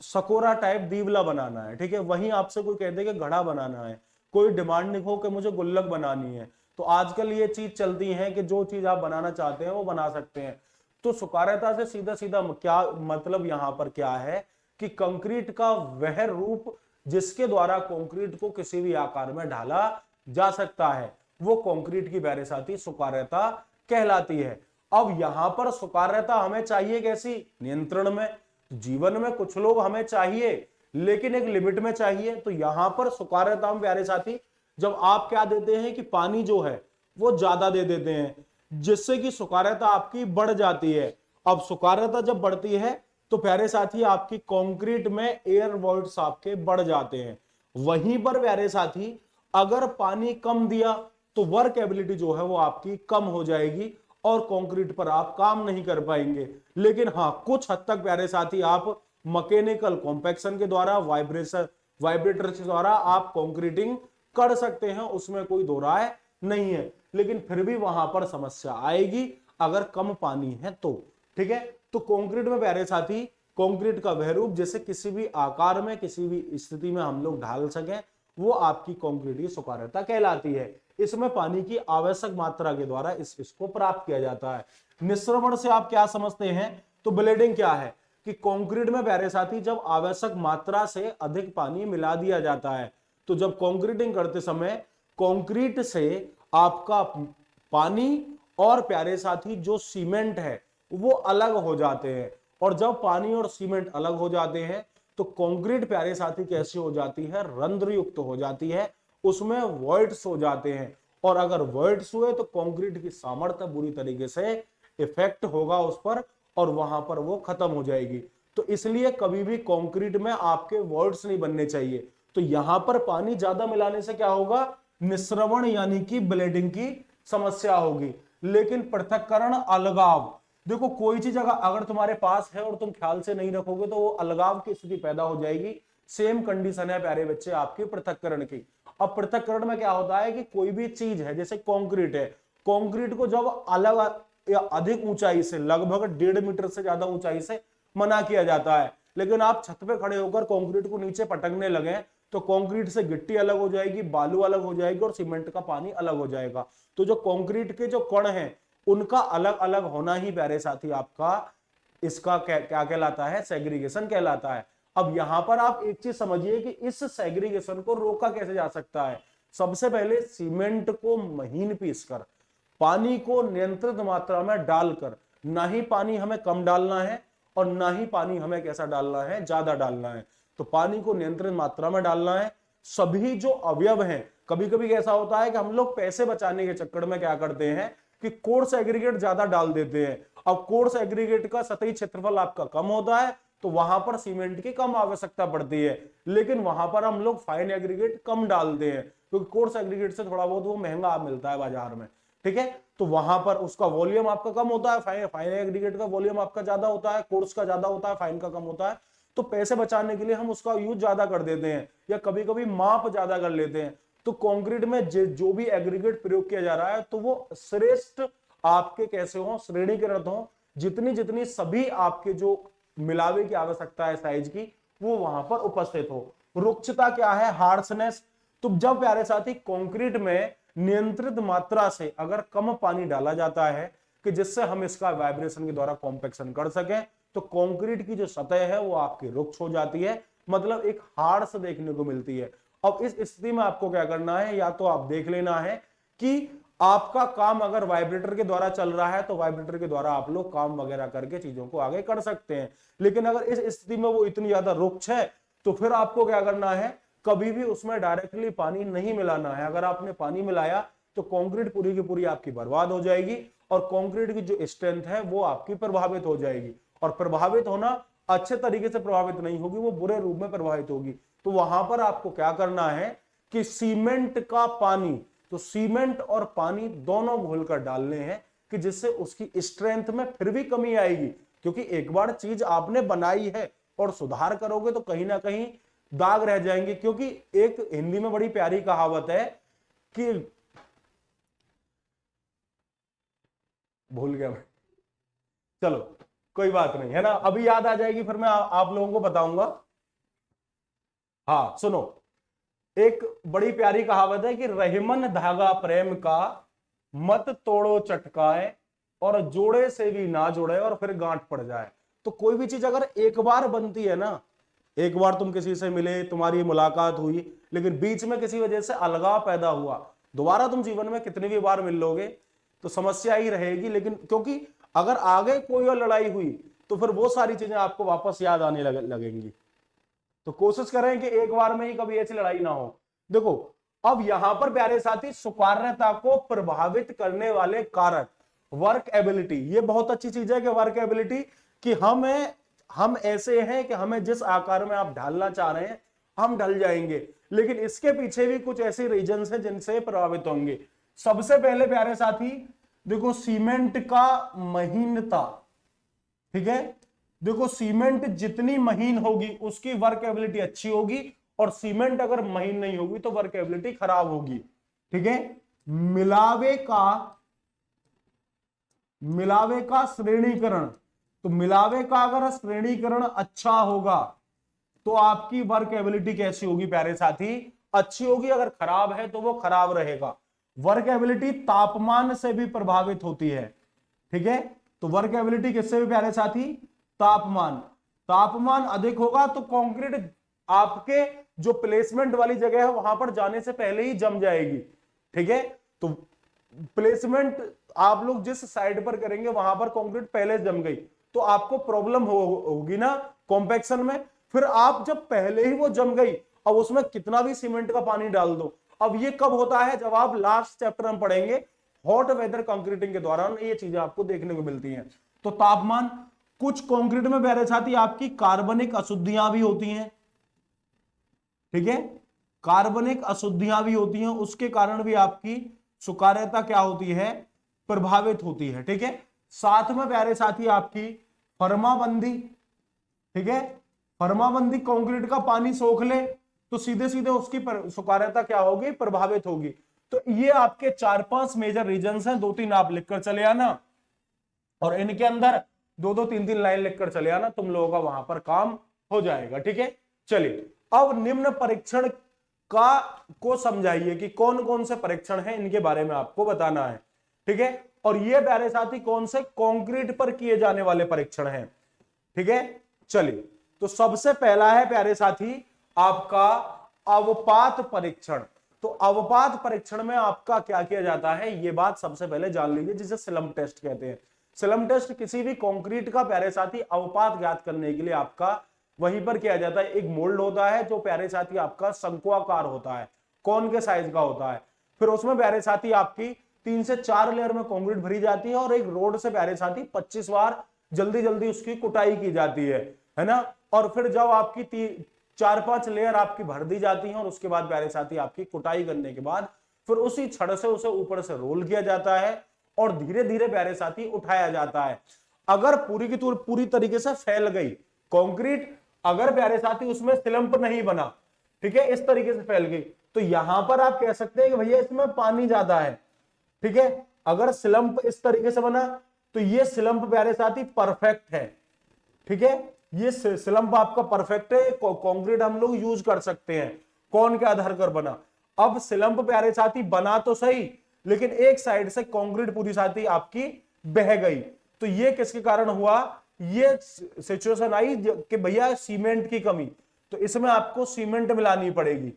सकोरा टाइप दीवला बनाना है। ठीक है। वहीं आपसे कोई कहते कि घड़ा बनाना है, कोई डिमांड नहीं हो कि मुझे गुल्लक बनानी है। तो आजकल ये चीज चलती है कि जो चीज आप बनाना चाहते हैं वो बना सकते हैं। तो सुकार्यता से सीधा सीधा क्या मतलब यहां पर क्या है कि कंक्रीट का वह रूप जिसके द्वारा कंक्रीट को किसी भी आकार में ढाला जा सकता है, वो कंक्रीट की प्यारे साथी सुकार्यता कहलाती है। अब यहां पर सुकार्यता हमें चाहिए कैसी, नियंत्रण में। जीवन में कुछ लोग हमें चाहिए लेकिन एक लिमिट में चाहिए। तो यहां पर सुकार्यता में प्यारे साथी जब आप क्या देते हैं कि पानी जो है वो ज्यादा दे देते हैं, जिससे कि सुकार्यता आपकी बढ़ जाती है। अब सुकार्यता जब बढ़ती है तो प्यारे साथी आपकी कंक्रीट में एयर वॉइड्स आपके बढ़ जाते हैं। वहीं पर प्यारे साथी अगर पानी कम दिया तो वर्क एबिलिटी जो है वो आपकी कम हो जाएगी और कंक्रीट पर आप काम नहीं कर पाएंगे। लेकिन हाँ, कुछ हद तक प्यारे साथी आप मैकेनिकल कॉम्पैक्शन के द्वारा, वाइब्रेटर के द्वारा आप कंक्रीटिंग कर सकते हैं, उसमें कोई दो राय नहीं है। लेकिन फिर भी वहां पर समस्या आएगी अगर कम पानी है तो। ठीक है। तो कंक्रीट में प्यारे साथी कंक्रीट का वह रूप जिसे किसी भी आकार में, किसी भी स्थिति में हम लोग ढाल सकें, वो आपकी कंक्रीट की सुकार्यता कहलाती है। इसमें पानी की आवश्यक मात्रा के द्वारा इसको प्राप्त किया जाता है। निस्रवण से आप क्या समझते हैं, तो ब्लेडिंग क्या है कि कंक्रीट में प्यारे साथी जब आवश्यक मात्रा से अधिक पानी मिला दिया जाता है, तो जब कंक्रीटिंग करते समय कंक्रीट से आपका पानी और प्यारे साथी जो सीमेंट है वो अलग हो जाते हैं। और जब पानी और सीमेंट अलग हो जाते हैं तो कंक्रीट प्यारे साथी कैसी हो जाती है, रंध्र युक्त हो जाती है, उसमें वॉइड्स हो जाते हैं। और अगर वॉइड्स हुए तो कंक्रीट की सामर्थ्य बुरी तरीके से इफेक्ट होगा उस पर और वहां पर वो खत्म हो जाएगी। तो इसलिए कभी भी कंक्रीट में आपके वॉइड्स नहीं बनने चाहिए। तो यहां पर पानी ज्यादा मिलाने से क्या होगा, निस्रवण यानी कि ब्लेडिंग की समस्या होगी। लेकिन पृथक्करण, अलगाव, देखो कोई चीज अगर तुम्हारे पास है और तुम ख्याल से नहीं रखोगे तो वो अलगाव की स्थिति पैदा हो जाएगी। सेम कंडीशन है प्यारे बच्चे आपकी पृथक्करण की। अब पृथक्करण में क्या होता है कि कोई भी चीज है, जैसे कंक्रीट है, कंक्रीट को जब अलग या अधिक ऊंचाई से, लगभग 1.5 मीटर से ज्यादा ऊंचाई से मना किया जाता है, लेकिन आप छत पे खड़े होकर कंक्रीट को नीचे पटकने लगे तो कंक्रीट से गिट्टी अलग हो जाएगी, बालू अलग हो जाएगी और सीमेंट का पानी अलग हो जाएगा। तो जो कंक्रीट के जो कण हैं उनका अलग अलग होना ही प्यारे साथी आपका इसका क्या कहलाता है, सेग्रीगेशन कहलाता है। अब यहां पर आप एक चीज समझिए कि इस सेग्रीगेशन को रोका कैसे जा सकता है। सबसे पहले सीमेंट को महीन पीसकर, पानी को नियंत्रित मात्रा में डालकर, ना ही पानी हमें कम डालना है और ना ही पानी हमें कैसा डालना है, ज्यादा डालना है। तो पानी को नियंत्रित मात्रा में डालना है। सभी जो अवयव हैं, कभी कभी ऐसा होता है कि हम लोग पैसे बचाने के चक्कर में क्या करते हैं कि कोर्स एग्रीगेट ज्यादा डाल देते हैं। अब कोर्स एग्रीगेट का सतही क्षेत्रफल आपका कम होता है तो वहां पर सीमेंट की कम आवश्यकता पड़ती है, लेकिन वहां पर हम लोग फाइन एग्रीगेट कम डालते हैं क्योंकि कोर्स एग्रीगेट से थोड़ा बहुत वो महंगा मिलता है बाजार में। ठीक है। तो वहां पर उसका वॉल्यूम आपका कम होता है, फाइन एग्रीगेट का वॉल्यूम आपका ज्यादा होता है, कोर्स का ज्यादा होता है, फाइन का कम होता है। तो पैसे बचाने के लिए हम उसका यूज ज्यादा कर देते हैं या कभी कभी माप ज्यादा कर लेते हैं। तो कंक्रीट में जो भी एग्रीगेट प्रयोग किया जा रहा है तो वो श्रेष्ठ आपके कैसे हो, श्रेणीकृत हो, जितनी जितनी सभी आपके जो मिलावे की आवश्यकता है साइज की वो वहां पर उपस्थित हो। रुक्षता क्या है, हार्शनेस। तो जब प्यारे साथी कंक्रीट में नियंत्रित मात्रा से अगर कम पानी डाला जाता है कि जिससे हम इसका वाइब्रेशन के द्वारा कॉम्पैक्शन कर सकें, तो कंक्रीट की जो सतह है वो आपकी रुक्ष हो जाती है, मतलब एक हार्श देखने को मिलती है। अब इस स्थिति में आपको क्या करना है, या तो आप देख लेना है कि आपका काम अगर वाइब्रेटर के द्वारा चल रहा है तो वाइब्रेटर के द्वारा आप लोग काम वगैरह करके चीजों को आगे कर सकते हैं। लेकिन अगर इस स्थिति में वो इतनी ज्यादा रुक्ष है तो फिर आपको क्या करना है, कभी भी उसमें डायरेक्टली पानी नहीं मिलाना है। अगर आपने पानी मिलाया तो कंक्रीट पूरी की पूरी आपकी बर्बाद हो जाएगी और कंक्रीट की जो स्ट्रेंथ है वो आपकी प्रभावित हो जाएगी। और प्रभावित होना अच्छे तरीके से प्रभावित नहीं होगी, वो बुरे रूप में प्रभावित होगी। तो वहां पर आपको क्या करना है कि सीमेंट का पानी, तो सीमेंट और पानी दोनों घोलकर डालने हैं कि जिससे उसकी स्ट्रेंथ में फिर भी कमी आएगी, क्योंकि एक बार चीज आपने बनाई है और सुधार करोगे तो कहीं ना कहीं दाग रह जाएंगे। क्योंकि एक हिंदी में बड़ी प्यारी कहावत है कि, भूल गया मैं, चलो कोई बात नहीं है ना, अभी याद आ जाएगी फिर मैं आप लोगों को बताऊंगा। हाँ सुनो, एक बड़ी प्यारी कहावत है कि रहीमन धागा प्रेम का, मत तोड़ो चटकाए, और जोड़े से भी ना जोड़े और फिर गांठ पड़ जाए। तो कोई भी चीज अगर एक बार बनती है ना, एक बार तुम किसी से मिले, तुम्हारी मुलाकात हुई, लेकिन बीच में किसी वजह से अलगाव पैदा हुआ, दोबारा तुम जीवन में कितनी भी बार मिल लोगे तो समस्या ही रहेगी। लेकिन क्योंकि अगर आगे कोई और लड़ाई हुई तो फिर वो सारी चीजें आपको वापस याद आने लगेंगी। तो कोशिश करें कि एक बार में ही कभी ऐसी लड़ाई ना हो। देखो अब यहां पर प्यारे साथी, स्वीकार्यता को प्रभावित करने वाले कारक, वर्क एबिलिटी, ये बहुत अच्छी चीज है कि वर्क एबिलिटी, कि हम ऐसे हैं कि हमें जिस आकार में आप ढालना चाह रहे हैं हम ढल जाएंगे, लेकिन इसके पीछे भी कुछ ऐसे रीजंस हैं जिनसे प्रभावित होंगे। सबसे पहले प्यारे साथी देखो, सीमेंट का महीनता, ठीक है, देखो सीमेंट जितनी महीन होगी उसकी वर्क एबिलिटी अच्छी होगी, और सीमेंट अगर महीन नहीं होगी तो वर्क एबिलिटी खराब होगी। ठीक है, मिलावे का श्रेणीकरण, तो मिलावे का अगर श्रेणीकरण अच्छा होगा तो आपकी वर्क एबिलिटी कैसी होगी प्यारे साथी, अच्छी होगी। अगर खराब है तो वो खराब रहेगा। वर्क एबिलिटी तापमान से भी प्रभावित होती है। ठीक है, तो वर्क एबिलिटी किससे भी प्यारे साथी, तापमान अधिक होगा तो कंक्रीट आपके जो प्लेसमेंट वाली जगह है वहां पर जाने से पहले ही जम जाएगी। ठीक है, तो प्लेसमेंट आप लोग जिस साइड पर करेंगे वहां पर कंक्रीट पहले जम गई तो आपको प्रॉब्लम होगी ना कॉम्पैक्शन में। फिर आप जब पहले ही वो जम गई, अब उसमें कितना भी सीमेंट का पानी डाल दो। अब ये कब होता है, जब आप लास्ट चैप्टर में पढ़ेंगे हॉट वेदर कंक्रीटिंग के दौरान ये चीजें आपको देखने को मिलती हैं। तो तापमान, कुछ कंक्रीट में प्यारे साथी आपकी कार्बनिक अशुद्धियां भी होती हैं। ठीक है, कार्बनिक अशुद्धियां भी होती हैं, उसके कारण भी आपकी स्वीकार्यता क्या होती है, प्रभावित होती है। ठीक है, साथ में प्यारे साथी आपकी फर्माबंदी। ठीक है, फर्माबंदी कंक्रीट का पानी सोख ले तो सीधे सीधे उसकी स्वीकार्यता क्या होगी, प्रभावित होगी। तो ये आपके 4-5 मेजर रीजंस हैं, 2-3 आप लिखकर चले आना और इनके अंदर 2-2, 3-3 लाइन लिखकर चले आना, तुम लोगों का वहां पर काम हो जाएगा। ठीक है, चलिए अब निम्न परीक्षण को समझाइए कि कौन कौन से परीक्षण हैं, इनके बारे में आपको बताना है। ठीक है, और ये प्यारे साथी कौन से, कंक्रीट पर किए जाने वाले परीक्षण हैं। ठीक है, चलिए तो सबसे पहला है प्यारे साथी आपका अवपात परीक्षण। तो अवपात परीक्षण में आपका क्या किया जाता है, ये बात सबसे पहले जान लीजिए, जिसे स्लम टेस्ट कहते हैं। स्लम टेस्ट किसी भी कंक्रीट का प्यारे साथी अवपात ज्ञात करने के लिए आपका वहीं पर किया जाता है। एक मोल्ड होता है जो प्यारे साथी आपका शंकुआकार होता है, कौन के साइज का होता है, फिर उसमें प्यारे साथी आपकी 3 से 4 लेयर में कंक्रीट भरी जाती है और एक रोड से प्यारे साथी 25 बार जल्दी जल्दी उसकी कुटाई की जाती है ना। और फिर जब आपकी 4-5 लेयर आपकी भर दी जाती हैं और उसके बाद प्यारे साथी आपकी कुटाई करने के बाद फिर उसी छड़ से उसे ऊपर से रोल किया जाता है और धीरे धीरे प्यारे साथी उठाया जाता है। अगर पूरी की पूरी तरीके से फैल गई कंक्रीट, अगर प्यारे साथी उसमें स्लम्प नहीं बना, ठीक है, इस तरीके से फैल गई, तो यहां पर आप कह सकते हैं कि भैया इसमें पानी ज्यादा है। ठीक है, अगर स्लम्प इस तरीके से बना तो ये स्लम्प प्यारे साथी परफेक्ट है। ठीक है, ये स्लम्प आपका परफेक्ट है, कंक्रीट हम लोग यूज कर सकते हैं। कौन के आधार पर बना, अब स्लम्प प्यारे साथी बना तो सही, लेकिन एक साइड से कंक्रीट पूरी साथी आपकी बह गई, तो ये किसके कारण हुआ, ये सिचुएशन आई कि भैया सीमेंट की कमी, तो इसमें आपको सीमेंट मिलानी पड़ेगी।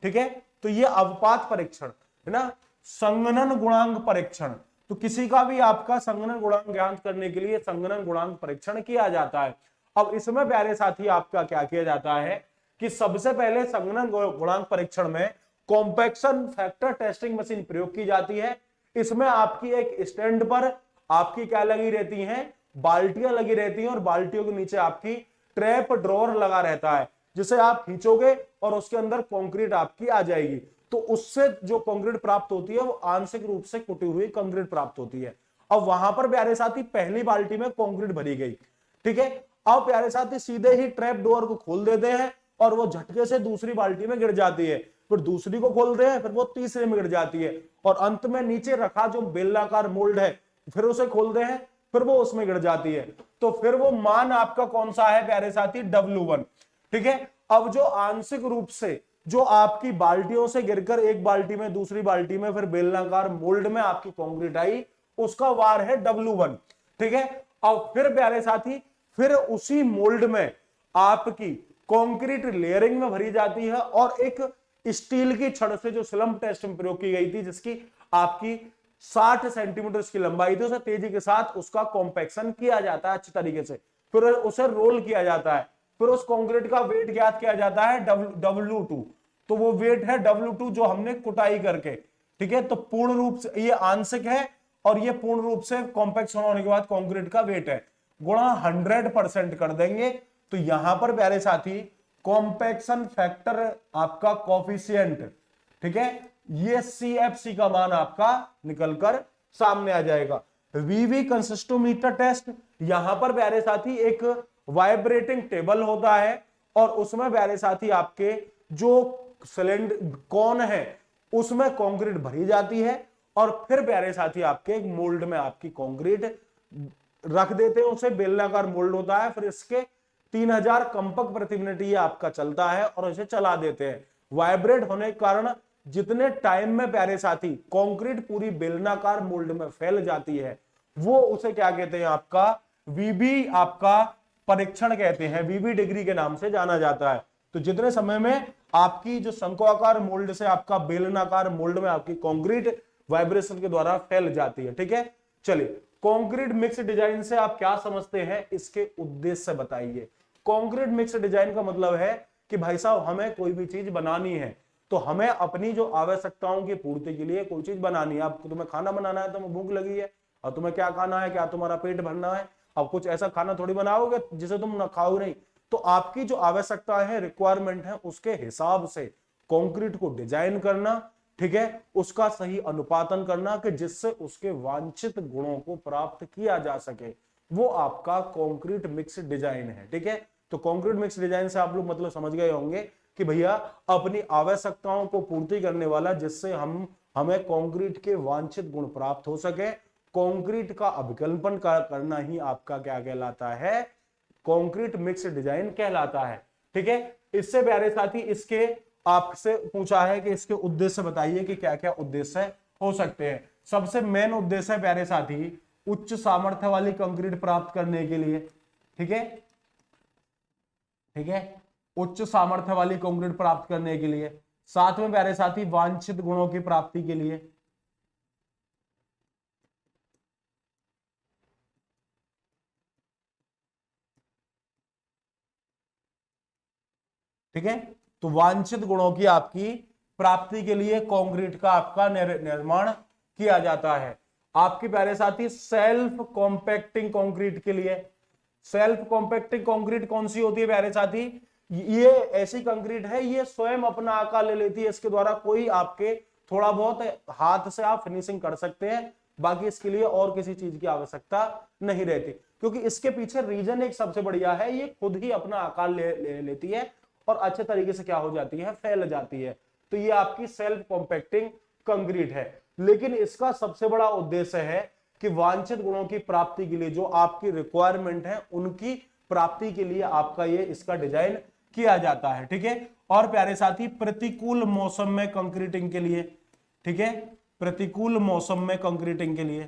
ठीक है, तो ये अवपात परीक्षण है ना। संघनन गुणांक परीक्षण, तो किसी का भी आपका संघनन गुणांक ज्ञात करने के लिए संघनन गुणांक परीक्षण किया जाता है। अब इसमें प्यारे साथी आपका क्या किया जाता है कि सबसे पहले संघनन गुणांक परीक्षण में कॉम्पैक्शन फैक्टर टेस्टिंग मशीन प्रयोग की जाती है। इसमें आपकी एक स्टैंड पर आपकी क्या लगी रहती हैं, बाल्टियां लगी रहती हैं और बाल्टियों के नीचे आपकी ट्रैप ड्रॉअर लगा रहता है, जिसे आप खींचोगे और उसके अंदर कंक्रीट आपकी आ जाएगी। तो उससे जो कंक्रीट प्राप्त होती है वो आंशिक रूप से कुटी हुई कंक्रीट प्राप्त होती है। अब वहां पर प्यारे साथी पहली बाल्टी में कंक्रीट भरी गई, ठीक है। अब प्यारे साथी सीधे ही ट्रैप डोर को खोल देते हैं और वो झटके से दूसरी बाल्टी में गिर जाती है, फिर दूसरी को खोलते हैं, फिर वो तीसरे में गिर जाती है और अंत में नीचे रखा जो बेलनाकार मोल्ड है फिर उसे खोलते हैं, फिर वो उसमें गिर जाती है। तो फिर वो मान आपका कौन सा है प्यारे साथी, W1, ठीक है। अब जो आंशिक रूप से जो आपकी बाल्टियों से गिरकर एक बाल्टी में दूसरी बाल्टी में फिर बेलनाकार मोल्ड में आपकी कंक्रीट आई, उसका वार है W1, ठीक है। अब फिर प्यारे साथी फिर उसी मोल्ड में आपकी कंक्रीट लेयरिंग में भरी जाती है और एक स्टील की छड़ से जो स्लम्प टेस्ट में प्रयोग की गई थी, जिसकी आपकी 60 सेंटीमीटर की लंबाई थी, उसे तेजी के साथ उसका कॉम्पैक्शन किया जाता है अच्छी तरीके से, फिर उसे रोल किया जाता है, फिर उस कंक्रीट का वेट ज्ञात किया जाता है W2। तो वो वेट है W2 जो हमने कुटाई करके, ठीक है। तो पूर्ण रूप से ये आंशिक है और ये पूर्ण रूप से कॉम्पैक्शन होने के बाद कंक्रीट का वेट है, गुणा 100% कर देंगे। तो यहां पर प्यारे साथी कॉम्पैक्शन फैक्टर आपका कोफिशिएंट, ठीक है, ये CFC का मान आपका निकलकर सामने आ जाएगा। वीवी कंसिस्टोमीटर टेस्ट, यहां पर प्यारे साथी एक वाइब्रेटिंग टेबल होता है और उसमें प्यारे साथी आपके जो सिलेंडर कौन है उसमें कंक्रीट भरी जाती है और फिर प्यारे साथी आपके एक मोल्ड में आपकी कंक्रीट रख देते हैं, उसे बेलनाकार मोल्ड होता है, फिर इसके 3000 कंपक प्रति मिनट ये आपका चलता है और इसे चला देते हैं। वाइब्रेट होने के कारण जितने टाइम में प्यारे साथी कंक्रीट पूरी बेलनाकार मोल्ड में फैल जाती है, वो उसे क्या कहते हैं, आपका वीबी आपका परीक्षण कहते हैं, वीबी डिग्री के नाम से जाना जाता है। तो जितने समय में आपकी जो शंक्वाकार मोल्ड से आपका बेलनाकार मोल्ड में आपकी कंक्रीट वाइब्रेशन के द्वारा फैल जाती है, ठीक है। चलिए, कंक्रीट मिक्स डिजाइन से आप क्या समझते हैं, इसके उद्देश्य बताइए। कंक्रीट मिक्स डिजाइन का मतलब है कि भाई साहब हमें कोई भी चीज बनानी है तो हमें अपनी जो आवश्यकताओं की पूर्ति के लिए कोई चीज बनानी है। अब तुम्हें खाना बनाना है, तुम्हें भूख लगी है और तुम्हें क्या खाना है, क्या तुम्हारा पेट भरना है। अब कुछ ऐसा खाना थोड़ी बनाओगे जिसे तुम ना खाओ नहीं। तो आपकी जो आवश्यकता है, रिक्वायरमेंट है, उसके हिसाब से कंक्रीट को डिजाइन करना, ठीक है, उसका सही अनुपातन करना कि जिससे उसके वांछित गुणों को प्राप्त किया जा सके, वो आपका कंक्रीट मिक्स डिजाइन है, ठीक है। तो कंक्रीट मिक्स डिजाइन से आप लोग मतलब समझ गए होंगे कि भैया अपनी आवश्यकताओं को पूर्ति करने वाला, जिससे हमें कंक्रीट के वांछित गुण प्राप्त हो सके, कंक्रीट का अभिकल्पन करना ही आपका क्या कहलाता है, कंक्रीट मिक्स डिजाइन कहलाता है, ठीक है। इससे प्यारे साथी इसके आपसे पूछा है कि इसके उद्देश्य बताइए कि क्या क्या उद्देश्य हो सकते हैं। सबसे मेन उद्देश्य है प्यारे साथी उच्च सामर्थ्य वाली कंक्रीट प्राप्त करने के लिए, ठीक है, ठीक है, उच्च सामर्थ्य वाली कंक्रीट प्राप्त करने के लिए, साथ में प्यारे साथी वांछित गुणों की प्राप्ति के लिए, ठीक है। तो वांछित गुणों की आपकी प्राप्ति के लिए कंक्रीट का आपका निर्माण किया जाता है। आपके प्यारे साथी सेल्फ कॉम्पैक्टिंग कंक्रीट के लिए, सेल्फ कॉम्पैक्टिंग कंक्रीट कौन सी होती है प्यारे साथी, ये ऐसी कंक्रीट है, ये स्वयं अपना आकार ले लेती है, इसके द्वारा कोई आपके थोड़ा बहुत हाथ से आप फिनिशिंग कर सकते हैं, बाकी इसके लिए और किसी चीज की आवश्यकता नहीं रहती, क्योंकि इसके पीछे रीजन एक सबसे बढ़िया है, ये खुद ही अपना आकार ले लेती है और अच्छे तरीके से क्या हो जाती है, फैल जाती है। तो ये आपकी सेल्फ कॉम्पैक्टिंग कंक्रीट है। लेकिन इसका सबसे बड़ा उद्देश्य है कि वांछित गुणों की प्राप्ति के लिए, जो आपकी रिक्वायरमेंट है उनकी प्राप्ति के लिए आपका ये इसका डिजाइन किया जाता है, ठीक है। और प्यारे साथी प्रतिकूल मौसम में कंक्रीटिंग के लिए, ठीक है, प्रतिकूल मौसम में कंक्रीटिंग के लिए,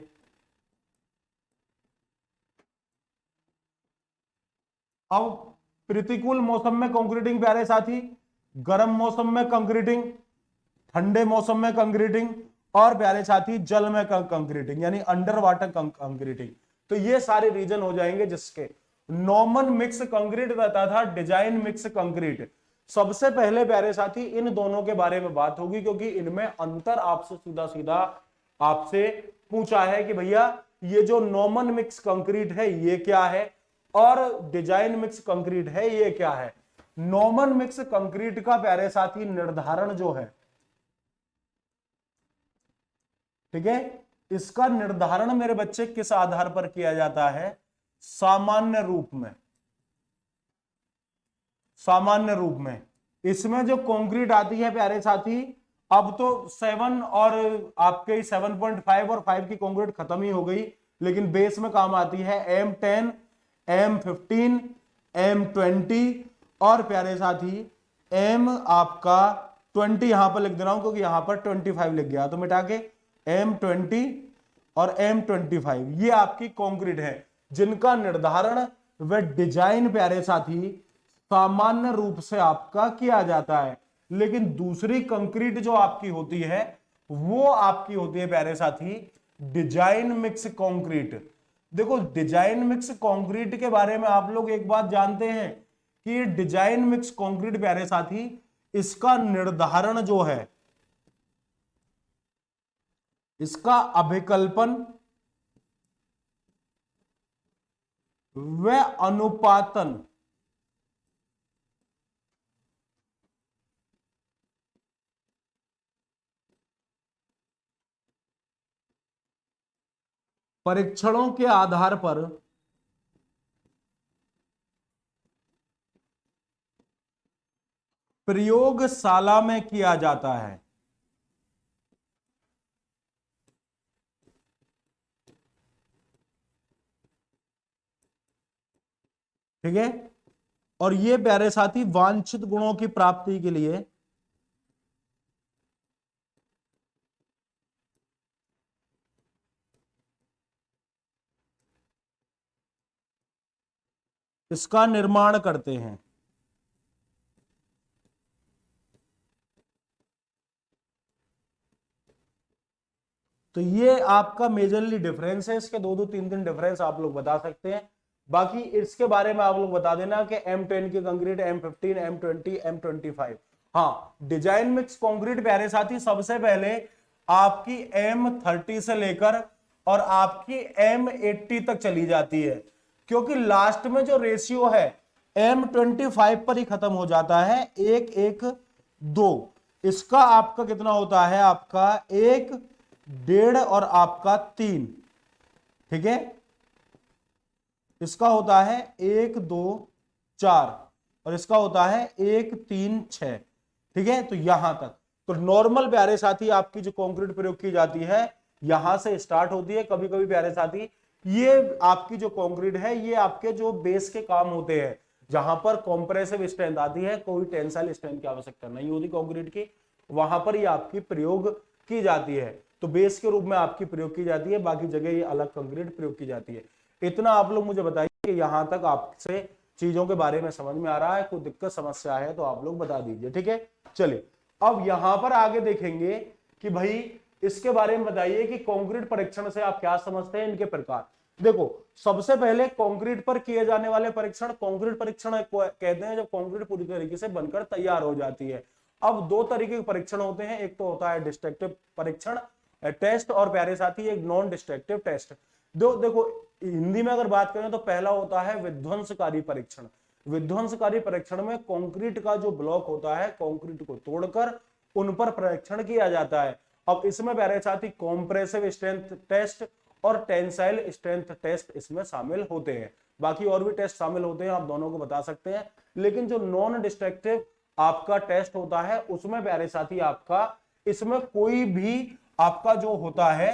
अब प्रतिकूल मौसम में कंक्रीटिंग प्यारे साथी, गर्म मौसम में कंक्रीटिंग, ठंडे मौसम में कंक्रीटिंग और प्यारे साथी जल में कंक्रीटिंग, यानी अंडर वाटर कंक्रीटिंग। तो ये सारे रीजन हो जाएंगे जिसके नॉर्मल मिक्स कंक्रीट तथा डिजाइन मिक्स कंक्रीट। सबसे पहले प्यारे साथी इन दोनों के बारे में बात होगी, क्योंकि इनमें अंतर आपसे सीधा सीधा आपसे पूछा है कि भैया ये जो नॉर्मन मिक्स कंक्रीट है ये क्या है और डिजाइन मिक्स कंक्रीट है ये क्या है। नॉर्मन मिक्स कंक्रीट का प्यारे साथी निर्धारण जो है, ठीक है, इसका निर्धारण मेरे बच्चे किस आधार पर किया जाता है? सामान्य रूप में। सामान्य रूप में इसमें जो कंक्रीट आती है प्यारे साथी, अब तो 7 और आपके 7.5 और 5 की कंक्रीट खत्म ही हो गई, लेकिन बेस में काम आती है M10, M15, M20 और प्यारे साथी M आपका 20 यहां पर लिख दे रहा हूं क्योंकि यहां पर 25 लिख गया तो मिटा के M20 और M25 ये आपकी कंक्रीट है, जिनका निर्धारण व डिजाइन प्यारे साथी सामान्य रूप से आपका किया जाता है। लेकिन दूसरी कंक्रीट जो आपकी होती है वो आपकी होती है प्यारे साथी डिजाइन मिक्स कंक्रीट। देखो डिजाइन मिक्स कंक्रीट के बारे में आप लोग एक बात जानते हैं कि डिजाइन मिक्स कंक्रीट प्यारे साथी इसका निर्धारण जो है, इसका अभिकल्पन व अनुपातन परीक्षणों के आधार पर प्रयोगशाला में किया जाता है। ठीक है, और ये प्यारे साथी वांछित गुणों की प्राप्ति के लिए इसका निर्माण करते हैं। तो ये आपका मेजरली डिफरेंस है, इसके दो दो तीन तीन डिफरेंस आप लोग बता सकते हैं। बाकी इसके बारे में आप लोग बता देना कि M10 की कंक्रीट, M15, M20, M25। हाँ, डिजाइन मिक्स कंक्रीट प्यारे साथी सबसे पहले आपकी M30 से लेकर और आपकी M80 तक चली जाती है, क्योंकि लास्ट में जो रेशियो है M25 पर ही खत्म हो जाता है, 1:1:2। इसका आपका कितना होता है? आपका 1:1.5 और आपका 3। ठीक है, इसका होता है 1:2:4 और इसका होता है 1:3:6। ठीक है, तो यहां तक तो नॉर्मल प्यारे साथी आपकी जो कंक्रीट प्रयोग की जाती है यहां से स्टार्ट होती है। कभी कभी प्यारे साथी ये आपकी जो कंक्रीट है ये आपके जो बेस के काम होते हैं, जहां पर कॉम्प्रेसिव स्ट्रेंथ आती है, कोई टेंसाइल स्ट्रेंथ की आवश्यकता नहीं होती कंक्रीट की, वहां पर ये आपकी प्रयोग की जाती है। तो बेस के रूप में आपकी प्रयोग की जाती है, बाकी जगह ये अलग कंक्रीट प्रयोग की जाती है। इतना आप लोग मुझे बताइए कि यहां तक आपसे चीजों के बारे में समझ में आ रहा है? कोई दिक्कत समस्या है तो आप लोग बता दीजिए। ठीक है, चलिए अब यहां पर आगे देखेंगे कि भाई इसके बारे में बताइए कि कंक्रीट परीक्षण से आप क्या समझते हैं, इनके प्रकार। देखो सबसे पहले कंक्रीट पर किए जाने वाले परीक्षण कंक्रीट परीक्षण कहते हैं जब कंक्रीट पूरी तरीके से बनकर तैयार हो जाती है। अब दो तरीके के परीक्षण होते हैं, एक तो होता है डिस्ट्रक्टिव परीक्षण टेस्ट और प्यारे साथी एक नॉन डिस्ट्रक्टिव टेस्ट। देखो हिंदी में अगर बात करें तो पहला होता है विध्वंसकारी परीक्षण। विध्वंसकारी परीक्षण में कंक्रीट का जो ब्लॉक होता है कंक्रीट को तोड़कर उन पर परीक्षण किया जाता है। अब इसमें प्यारे साथी कॉम्प्रेसिव स्ट्रेंथ टेस्ट और टेंसाइल स्ट्रेंथ टेस्ट इसमें शामिल होते हैं। बाकी और भी टेस्ट शामिल होते हैं, आप दोनों को बता सकते हैं। लेकिन जो नॉन डिस्ट्रक्टिव आपका टेस्ट होता है उसमें प्यारे साथी आपका इसमें कोई भी आपका जो होता है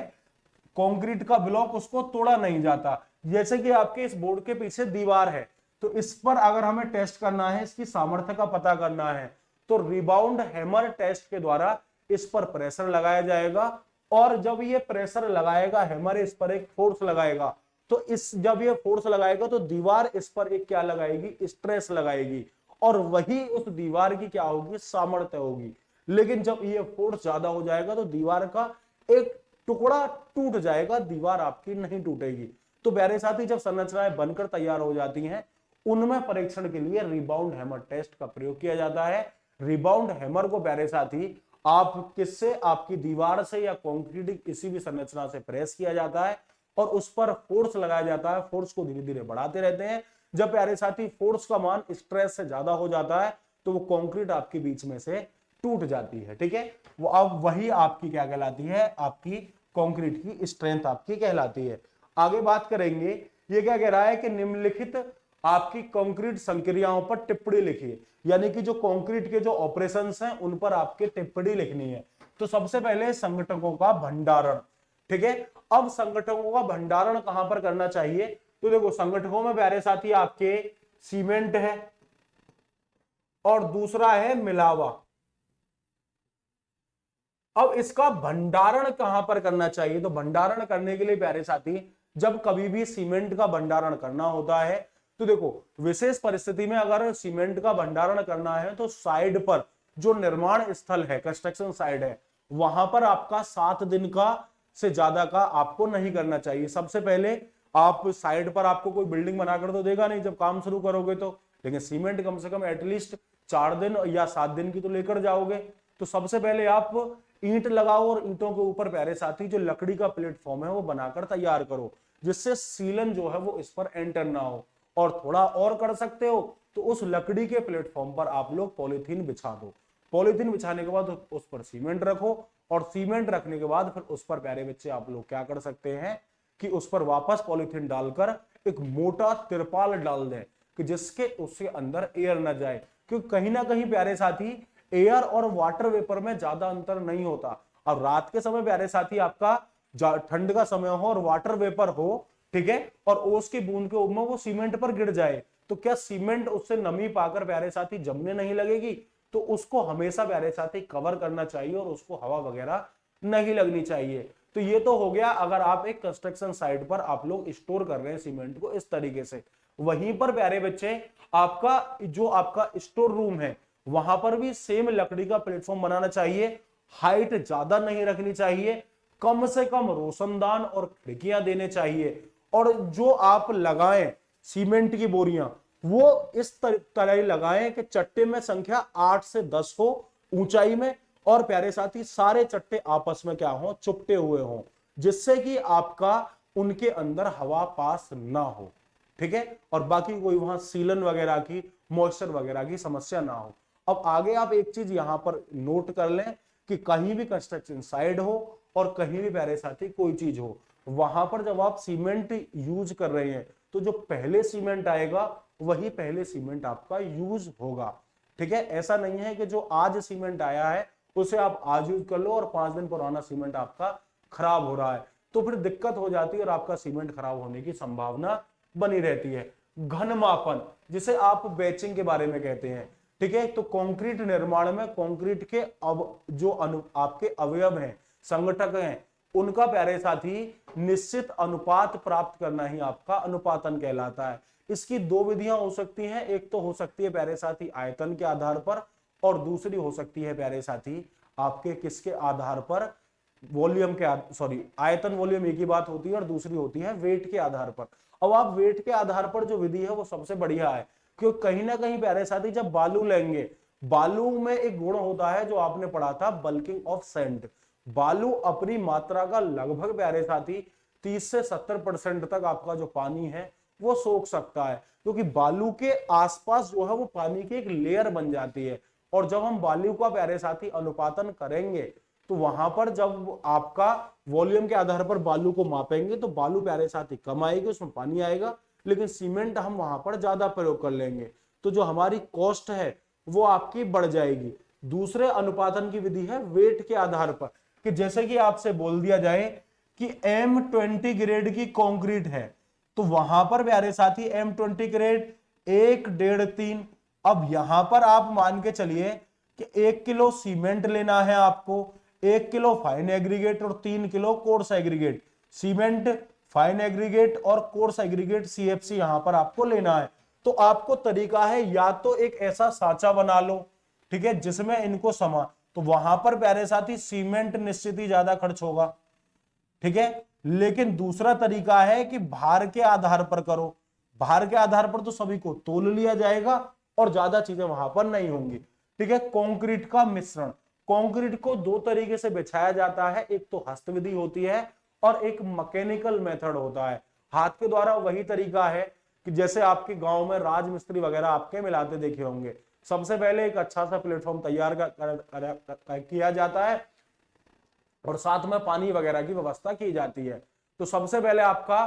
कंक्रीट का ब्लॉक उसको तोड़ा नहीं जाता। जैसे कि आपके इस बोर्ड के पीछे दीवार है, तो इस पर अगर हमें टेस्ट करना है, इसकी सामर्थ्य का पता करना है, तो रिबाउंड हैमर टेस्ट के द्वारा इस पर प्रेशर लगाया जाएगा। और जब ये प्रेशर लगाएगा हैमर, इस पर एक फोर्स लगाएगा, तो इस जब ये फोर्स लगाएगा तो दीवार इस पर एक क्या लगाएगी? स्ट्रेस लगाएगी, और वही उस दीवार की क्या होगी? सामर्थ्य होगी। लेकिन जब ये फोर्स ज्यादा हो जाएगा तो दीवार का एक टुकड़ा टूट जाएगा, दीवार आपकी नहीं टूटेगी। तो प्यारे साथी जब संरचनाएं बनकर तैयार हो जाती हैं उनमें परीक्षण के लिए रिबाउंड हैमर टेस्ट का प्रयोग किया जाता है। रिबाउंड हैमर को प्यारे साथी आप किससे, आपकी दीवार से या कंक्रीट की किसी भी संरचना से प्रेस किया जाता है और उस पर फोर्स लगाया जाता है। फोर्स को धीरे धीरे बढ़ाते रहते हैं। जब प्यारे साथी फोर्स का मान स्ट्रेस से ज्यादा हो जाता है तो वो कंक्रीट आपके बीच में से टूट जाती है। ठीक है, वो अब वही आपकी क्या कहलाती है, आपकी कंक्रीट की स्ट्रेंथ आपकी कहलाती है। आगे बात करेंगे, ये क्या कह रहा है कि निम्नलिखित आपकी कंक्रीट संक्रियाओं पर टिप्पणी लिखिए, यानी कि जो कंक्रीट के जो ऑपरेशंस हैं उन पर आपके टिप्पणी लिखनी है। तो सबसे पहले संगठकों का भंडारण। ठीक है, अब संगठकों का भंडारण कहां पर करना चाहिए, तो देखो संगठकों में प्यारे साथी आपके सीमेंट है और दूसरा है मिलावा। अब इसका भंडारण कहां पर करना चाहिए, तो भंडारण करने के लिए प्यारे साथी जब कभी भी सीमेंट का भंडारण करना होता है तो देखो विशेष परिस्थिति में अगर सीमेंट का भंडारण करना है तो साइड पर जो निर्माण स्थल है, कंस्ट्रक्शन साइड है, वहां पर आपका 7 दिन का से ज्यादा का आपको नहीं करना चाहिए। सबसे पहले आप साइड पर आपको कोई बिल्डिंग बनाकर तो देगा नहीं जब काम शुरू करोगे तो, लेकिन सीमेंट कम से कम एटलीस्ट 4 दिन या 7 दिन की तो लेकर जाओगे। तो सबसे पहले आप ईंट लगाओ और ईंटों के ऊपर प्यारे साथी जो लकड़ी का प्लेटफॉर्म है वो बनाकर तैयार करो, जिससे सीलन जो है वो इस पर एंटर ना हो। और थोड़ा और कर सकते हो तो उस लकड़ी के प्लेटफॉर्म पर आप लोग पॉलीथीन बिछा दो। पॉलीथीन बिछाने के बाद उस पर सीमेंट रखो और सीमेंट रखने के बाद फिर उस पर प्यारे बच्चे आप लोग क्या कर सकते हैं कि उस पर वापस पॉलीथीन डालकर एक मोटा तिरपाल डाल दें कि जिसके उसके अंदर एयर न जाए, क्योंकि कहीं ना कहीं प्यारे साथी एयर और वाटर वेपर में ज्यादा अंतर नहीं होता। अब रात के समय प्यारे साथी आपका ठंड का समय हो और वाटर वेपर हो, ठीक है, और ओस की बूंद के ऊपर वो सीमेंट पर गिर जाए तो क्या सीमेंट उससे नमी पाकर प्यारे साथी जमने नहीं लगेगी, तो उसको हमेशा प्यारे साथी कवर करना चाहिए और उसको हवा वगैरह नहीं लगनी चाहिए। तो ये तो हो गया अगर आप एक कंस्ट्रक्शन साइट पर आप लोग स्टोर कर रहे हैं सीमेंट को इस तरीके से। वहीं पर प्यारे बच्चे आपका जो आपका स्टोर रूम है वहां पर भी सेम लकड़ी का प्लेटफॉर्म बनाना चाहिए। हाइट ज्यादा नहीं रखनी चाहिए, कम से कम रोशनदान और खिड़कियां देने चाहिए। और जो आप लगाएं सीमेंट की बोरियां वो इस तरह लगाएं कि चट्टे में संख्या 8 से 10 हो ऊंचाई में, और प्यारे साथी सारे चट्टे आपस में क्या हो, चुपटे हुए हों, जिससे कि आपका उनके अंदर हवा पास ना हो। ठीक है, और बाकी कोई वहां सीलन वगैरह की, मॉइस्चर वगैरह की समस्या ना हो। अब आगे आप एक चीज यहां पर नोट कर लें कि कहीं भी कंस्ट्रक्शन साइड हो और कहीं भी प्यारे साथी कोई चीज हो, वहां पर जब आप सीमेंट यूज कर रहे हैं तो जो पहले सीमेंट आएगा वही पहले सीमेंट आपका यूज होगा। ठीक है, ऐसा नहीं है कि जो आज सीमेंट आया है उसे आप आज यूज कर लो और 5 दिन पुराना सीमेंट आपका खराब हो रहा है, तो फिर दिक्कत हो जाती है और आपका सीमेंट खराब होने की संभावना बनी रहती है। घन मापन, जिसे आप बैचिंग के बारे में कहते हैं। ठीक है, तो कंक्रीट निर्माण में कंक्रीट के जो आपके अवयव हैं, संगठक हैं, उनका प्यारे साथी निश्चित अनुपात प्राप्त करना ही आपका अनुपातन कहलाता है। इसकी 2 विधियां हो सकती हैं, एक तो हो सकती है प्यारे साथी आयतन के आधार पर और दूसरी हो सकती है प्यारे साथी आपके किसके आधार पर, वॉल्यूम के सॉरी आयतन वॉल्यूम एक ही बात होती है और दूसरी होती है वेट के आधार पर। अब आप वेट के आधार पर जो विधि है वो सबसे बढ़िया है, क्योंकि कहीं ना कहीं प्यारे साथी जब बालू लेंगे, बालू में एक गुण होता है जो आपने पढ़ा था बल्किंग ऑफ सैंड। बालू अपनी मात्रा का लगभग प्यारे साथी 30 से 70% तक आपका जो पानी है वो सोख सकता है, क्योंकि बालू के आसपास जो है वो पानी की एक लेयर बन जाती है। और जब हम बालू का प्यारे साथी अनुपातन करेंगे तो वहां पर जब आपका वॉल्यूम के आधार पर बालू को मापेंगे तो बालू प्यारे साथी कम आएगी, उसमें पानी आएगा, लेकिन सीमेंट हम वहां पर ज्यादा प्रयोग कर लेंगे, तो जो हमारी कॉस्ट है वो आपकी बढ़ जाएगी। दूसरे अनुपातन की विधि है वेट के आधार पर, कि जैसे कि आपसे बोल दिया जाए कि M20 ग्रेड की कंक्रीट है तो वहां पर प्यारे साथी M20 ग्रेड 1, 1.5, 3। अब यहां पर आप मान के चलिए कि 1 किलो सीमेंट लेना है आपको, 1 किलो फाइन एग्रीगेट और 3 kilo coarse aggregate. Cement, fine aggregate और कोर्स एग्रीगेट CFC यहां पर आपको लेना है। तो आपको तरीका है या तो एक ऐसा साचा बना लो, ठीक है, जिसमें इनको समा, तो वहां पर प्यारे साथी सीमेंट निश्चित ही ज्यादा खर्च होगा। ठीक है, लेकिन दूसरा तरीका है कि भार के आधार पर करो। भार के आधार पर तो सभी को तोल लिया जाएगा और ज्यादा चीजें वहां पर नहीं होंगी। ठीक है, कंक्रीट का मिश्रण। कंक्रीट को दो तरीके से बिछाया जाता है, एक तो हस्तविधि होती है और एक मैकेनिकल मेथड होता है। हाथ के द्वारा वही तरीका है कि जैसे आपके गांव में राजमिस्त्री वगैरह आपके मिलाते देखे होंगे। सबसे पहले एक अच्छा सा प्लेटफॉर्म तैयार किया जाता है और साथ में पानी वगैरह की व्यवस्था की जाती है। तो सबसे पहले आपका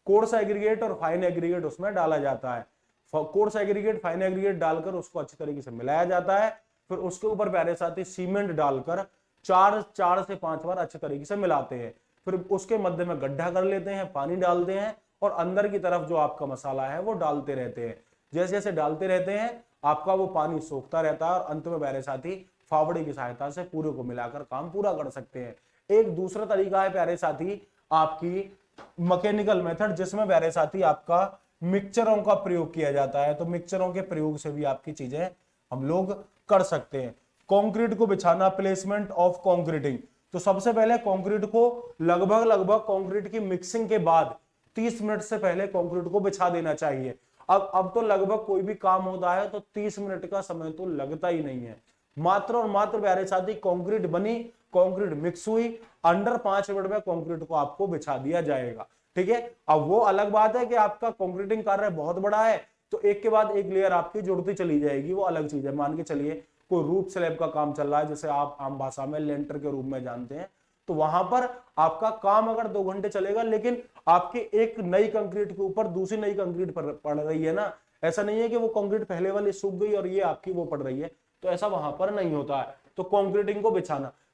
कोर्स एग्रीगेट और फाइन एग्रीगेट उसमें डाला जाता है। कोर्स एग्रीगेट फाइन एग्रीगेट डालकर उसको अच्छी तरीके से मिलाया जाता है। फिर उसके ऊपर प्यारे साथी सीमेंट डालकर चार से 5 बार अच्छे तरीके से मिलाते हैं। फिर उसके मध्य में गड्ढा कर लेते हैं, पानी डालते हैं और अंदर की तरफ जो आपका मसाला है वो डालते रहते हैं। जैसे जैसे डालते रहते हैं आपका वो पानी सोखता रहता है और अंत में प्यारे साथी फावड़े की सहायता से पूरे को मिलाकर काम पूरा कर सकते हैं। एक दूसरा तरीका है प्यारे साथी आपकी मैकेनिकल मेथड, जिसमें प्यारे साथी आपका मिक्सचरों का प्रयोग किया जाता है। तो मिक्सचरों के प्रयोग से भी आपकी चीजें हम लोग कर सकते हैं। कंक्रीट को बिछाना, प्लेसमेंट ऑफ कंक्रीटिंग। तो सबसे पहले कंक्रीट को लगभग कंक्रीट की मिक्सिंग के बाद 30 मिनट से पहले कंक्रीट को बिछा देना चाहिए। अब तो लगभग कोई भी काम होता है तो 30 मिनट का समय तो लगता ही नहीं है। मात्र और मात्र प्यारे साथी कंक्रीट बनी, कंक्रीट मिक्स हुई, अंडर 5 मिनट में कंक्रीट को आपको बिछा दिया जाएगा। ठीक है, अब वो अलग बात है कि आपका कंक्रीटिंग कार्य बहुत बड़ा है तो एक के बाद एक लेयर आपकी जुड़ती चली जाएगी, वो अलग चीज है। मान के चलिए कोई रूफ स्लैब का काम चल रहा है, जैसे आप आम भाषा में लेंटर के रूप में जानते हैं, तो वहां पर आपका काम अगर 2 घंटे चलेगा लेकिन आपकी एक नई कंक्रीट के ऊपर दूसरी नई कंक्रीट पड़ रही है ना, ऐसा नहीं है कि वो कंक्रीट पहले वाली सूख गई और ये आपकी वो पड़ रही है, तो ऐसा वहां पर नहीं होता है। तो कंक्रीटिंग को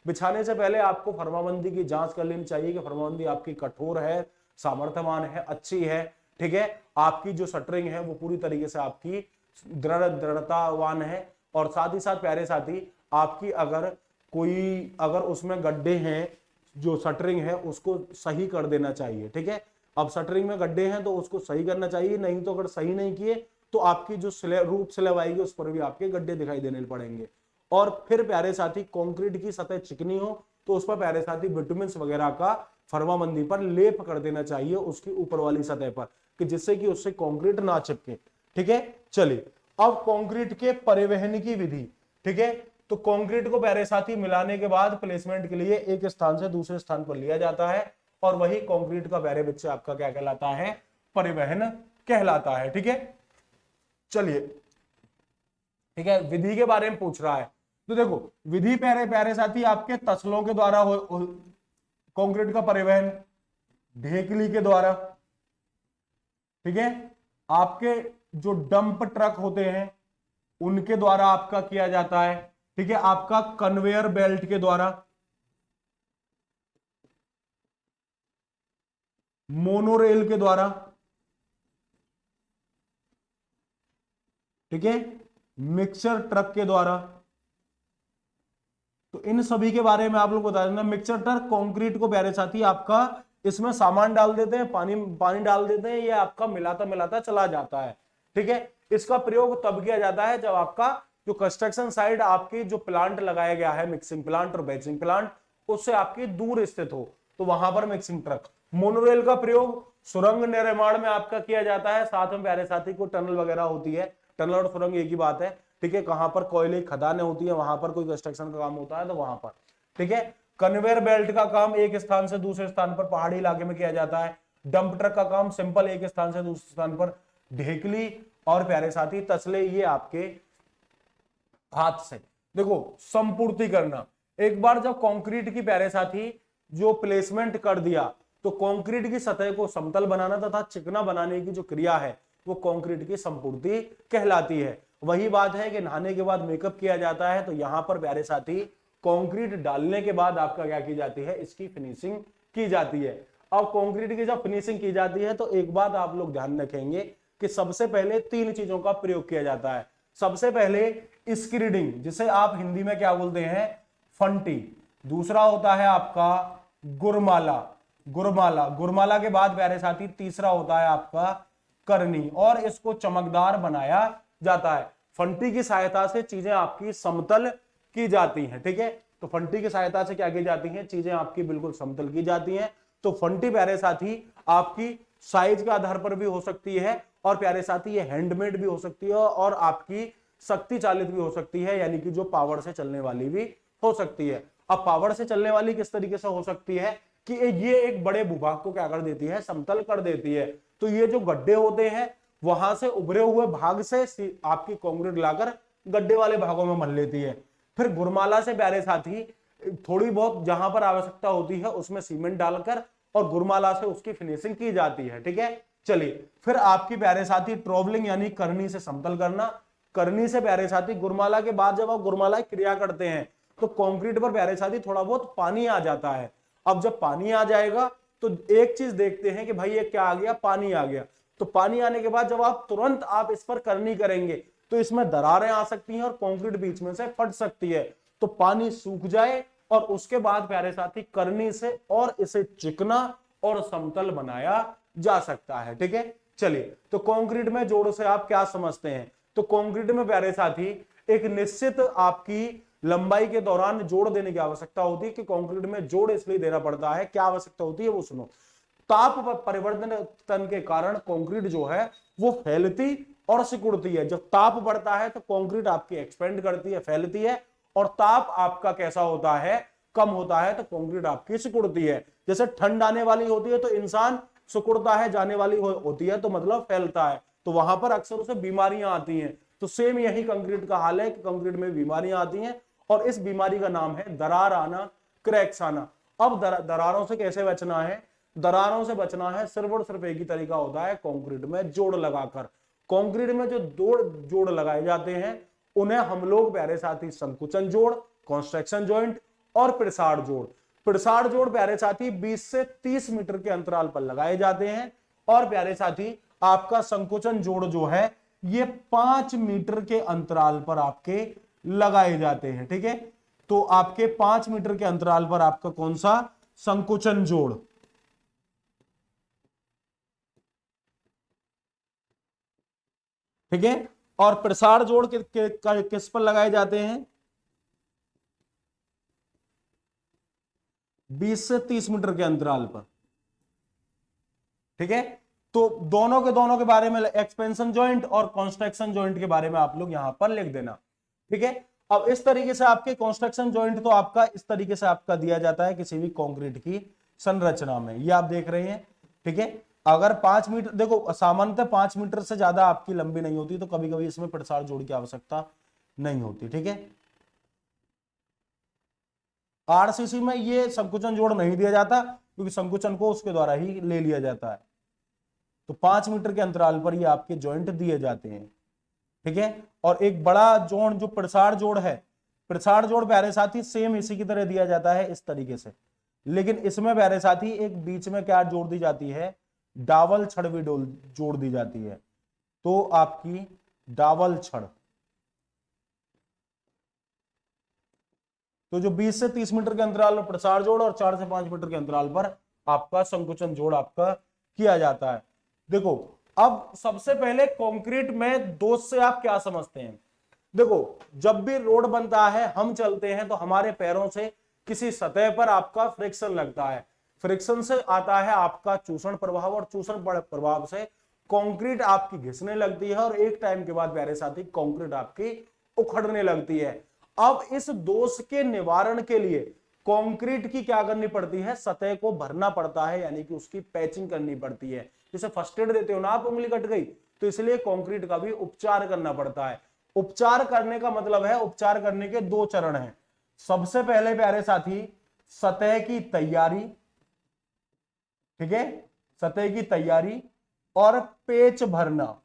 बिछाने से पहले आपको फर्माबंदी की जांच कर लेनी चाहिए कि फर्माबंदी आपकी कठोर है, सामर्थ्यवान है, अच्छी है। ठीक है, आपकी जो शटरिंग है वो पूरी तरीके से आपकी दृढ़तावान है। और साथ ही साथ प्यारे साथी आपकी अगर उसमें गड्ढे हैं, जो शटरिंग है उसको सही कर देना चाहिए। ठीक है, अब शटरिंग में गड्ढे हैं तो उसको सही करना चाहिए, नहीं तो अगर सही नहीं किए तो आपकी जो रूफ स्लैब आएगी उस पर भी आपके गड्ढे दिखाई देने पड़ेंगे। और फिर प्यारे साथी कंक्रीट की सतह चिकनी हो तो उस पर प्यारे साथी विटामिन वगैरह का फर्माबंदी पर लेप कर देना चाहिए उसकी ऊपर वाली सतह पर, कि जिससे कि उससे कंक्रीट ना चिपके। ठीक है, चलिए अब कंक्रीट के परिवहन की विधि। ठीक है, तो कंक्रीट को प्यारे साथी मिलाने के बाद प्लेसमेंट के लिए एक स्थान से दूसरे स्थान पर लिया जाता है और वही कंक्रीट का प्यारे बच्चे आपका क्या कहलाता है, परिवहन कहलाता है। ठीक है, चलिए ठीक है, विधि के बारे में पूछ रहा है तो देखो विधि प्यारे प्यारे साथी आपके तसलों के द्वारा कंक्रीट का परिवहन, ढेकली के द्वारा, ठीक है, आपके जो डंप ट्रक होते हैं उनके द्वारा आपका किया जाता है। ठीक है, आपका कन्वेयर बेल्ट के द्वारा, मोनोरेल के द्वारा, ठीक है, मिक्सर ट्रक के द्वारा। तो इन सभी के बारे में आप लोग बता देना। मिक्सर ट्रक कंक्रीट को प्यारे साथी आपका इसमें सामान डाल देते हैं, पानी डाल देते हैं, ये आपका मिलाता मिलाता चला जाता है। ठीक है, इसका प्रयोग तब किया जाता है जब आपका जो कंस्ट्रक्शन साइड आपकी जो प्लांट लगाया गया है, मिक्सिंग प्लांट और बैचिंग प्लांट, उससे आपकी दूर स्थित हो तो वहां पर मिक्सिंग ट्रक। मोनोरेल का प्रयोग सुरंग निर्माण में आपका किया जाता है, साथ में प्यारे साथी को टनल वगैरह होती है, टनल और सुरंग एक ही बात है। ठीक है, कहां पर कोयले खदानें होती है वहां पर कोई कंस्ट्रक्शन का काम होता है तो वहां पर। ठीक है, कन्वेयर बेल्ट का काम एक स्थान से दूसरे स्थान पर पहाड़ी इलाके में किया जाता है। डंप ट्रक का काम सिंपल एक स्थान से दूसरे स्थान पर। ढेकली और प्यारे साथी तसले ये आपके हाथ से। देखो संपूर्ति करना, एक बार जब कंक्रीट की प्यारे साथी जो प्लेसमेंट कर दिया तो कंक्रीट की सतह को समतल बनाना तथा चिकना बनाने की जो क्रिया है वो कंक्रीट की संपूर्ति कहलाती है। वही बात है कि नहाने के बाद मेकअप किया जाता है, तो यहां पर प्यारे साथी कंक्रीट डालने के बाद आपका क्या की जाती है, इसकी फिनिशिंग की जाती है। अब कंक्रीट की जब फिनिशिंग की जाती है तो एक बात आप लोग ध्यान रखेंगे कि सबसे पहले 3 चीजों का प्रयोग किया जाता है। सबसे पहले स्क्रीडिंग, जिसे आप हिंदी में क्या बोलते हैं, फंटी। दूसरा होता है आपका गुरमाला, गुरमाला के बाद प्यारे साथी तीसरा होता है आपका करनी, और इसको चमकदार बनाया जाता है। फंटी की सहायता से चीजें आपकी समतल की जाती हैं। ठीक है, तो फंटी की सहायता से क्या की जाती हैं, चीजें आपकी बिल्कुल समतल की जाती हैं। तो फंटी प्यारे साथी आपकी साइज के आधार पर भी हो सकती है और प्यारे साथी ये हैंडमेड भी हो सकती है और आपकी शक्ति चालित भी हो सकती है, यानी कि जो पावर से चलने वाली भी हो सकती है। अब पावर से चलने वाली किस तरीके से हो सकती है कि ये एक बड़े भूभाग को क्या कर देती है, समतल कर देती है। तो ये जो गड्ढे होते हैं वहां से उभरे हुए भाग से आपकी कंक्रीट लाकर गड्ढे वाले भागों में मल लेती है। फिर गुरमाला से प्यारे साथी थोड़ी बहुत जहां पर आवश्यकता होती है उसमें सीमेंट डालकर और गुरमाला से उसकी फिनिशिंग की जाती है। ठीक है, चलिए फिर आपकी प्यारे साथी ट्रोवलिंग यानी करनी से समतल करना। करनी से प्यारे साथी गुरमाला के बाद जब आप गुरमाला क्रिया करते हैं तो कंक्रीट पर प्यारे साथी थोड़ा बहुत पानी आ जाता है। अब जब पानी आ जाएगा तो एक चीज देखते हैं कि भाई ये क्या आ गया, पानी आ गया। तो पानी आने के बाद जब आप तुरंत आप इस पर करनी करेंगे तो इसमें दरारें आ सकती हैं और कंक्रीट बीच में से फट सकती है। तो पानी सूख जाए और उसके बाद प्यारे साथी करनी से और इसे चिकना और समतल बनाया जा सकता है। ठीक है, चलिए तो कंक्रीट में जोड़ से आप क्या समझते हैं? तो कंक्रीट में प्यारे साथी एक निश्चित आपकी लंबाई के दौरान जोड़ देने की आवश्यकता होती है। कि कंक्रीट में जोड़ इसलिए देना पड़ता है, क्या आवश्यकता होती है वो सुनो। ताप परिवर्तन के कारण कंक्रीट जो है वो फैलती और सिकुड़ती है। जब ताप बढ़ता है तो कंक्रीट आपकी एक्सपेंड करती है, फैलती है, और ताप आपका कैसा होता है, कम होता है, तो कंक्रीट आपकी सिकुड़ती है। जैसे ठंड आने वाली होती है तो इंसान सिकुड़ता है, जाने वाली होती है तो मतलब फैलता है, तो वहां पर अक्सर उसे बीमारियां आती हैं। तो सेम यही कंक्रीट का हाल है कि कंक्रीट में बीमारियां आती हैं और इस बीमारी का नाम है दरार आना, क्रैक्स आना। अब दरारों से कैसे बचना है? दरारों से बचना है सिर्फ और सिर्फ एक ही तरीका होता है, कंक्रीट में जोड़ लगाकर। कंक्रीट में जो दो जोड़ लगाए जाते हैं उन्हें हम लोग प्यारे साथी संकुचन जोड़, कंस्ट्रक्शन जॉइंट और प्रसार जोड़। प्रसार जोड़ प्यारे साथी 20 से 30 मीटर के अंतराल पर लगाए जाते हैं और प्यारे साथी आपका संकुचन जोड़ जो है ये 5 मीटर के अंतराल पर आपके लगाए जाते हैं। ठीक है, तो आपके 5 मीटर के अंतराल पर आपका कौन सा संकुचन जोड़, ठीक है, और प्रसार जोड़ किस पर लगाए जाते हैं? 20 से 30 मीटर के अंतराल पर। ठीक है, तो दोनों के बारे में, एक्सपेंशन जॉइंट और कंस्ट्रक्शन जॉइंट के बारे में आप लोग यहां पर लिख देना। ठीक है, अब इस तरीके से आपके कंस्ट्रक्शन जॉइंट तो आपका इस तरीके से आपका दिया जाता है किसी भी कंक्रीट की संरचना में, ये आप देख रहे हैं। ठीक है, अगर 5 मीटर, देखो सामान्यतः 5 मीटर से ज्यादा आपकी लंबी नहीं होती, तो कभी कभी इसमें प्रसार जोड़ की आवश्यकता नहीं होती। ठीक है, आरसीसी में ये संकुचन जोड़ नहीं दिया जाता क्योंकि संकुचन को उसके द्वारा ही ले लिया जाता है। तो 5 मीटर के अंतराल पर ये आपके जॉइंट दिए जाते हैं। ठीक है, और एक बड़ा जोड़ जो प्रसार जोड़ है, प्रसार जोड़ प्यारे साथी सेम इसी की तरह दिया जाता है इस तरीके से, लेकिन इसमें प्यारे साथी एक बीच में क्या जोड़ दी जाती है, डावल छड़ भी जोड़ दी जाती है। तो आपकी डावल छड़, तो जो 20 से 30 मीटर के अंतराल पर प्रसार जोड़ और 4 से 5 मीटर के अंतराल पर आपका संकुचन जोड़ आपका किया जाता है। देखो अब सबसे पहले कंक्रीट में दोष से आप क्या समझते हैं? देखो जब भी रोड बनता है, हम चलते हैं तो हमारे पैरों से किसी सतह पर आपका फ्रिक्शन लगता है। फ्रिक्शन से आता है आपका चूषण प्रभाव और चूषण प्रभाव से कंक्रीट आपकी घिसने लगती है और एक टाइम के बाद प्यारे साथी कंक्रीट आपकी उखड़ने लगती है। अब इस दोष के निवारण के लिए कंक्रीट की क्या करनी पड़ती है, सतह को भरना पड़ता है, यानी कि उसकी पैचिंग करनी पड़ती है। जैसे फर्स्ट एड देते हो ना आप, उंगली कट गई, तो इसलिए कंक्रीट का भी उपचार करना पड़ता है। उपचार करने का मतलब है, उपचार करने के दो चरण हैं। सबसे पहले प्यारे साथी सतह की तैयारी, ठीक है, सतह की तैयारी और पेच भरना।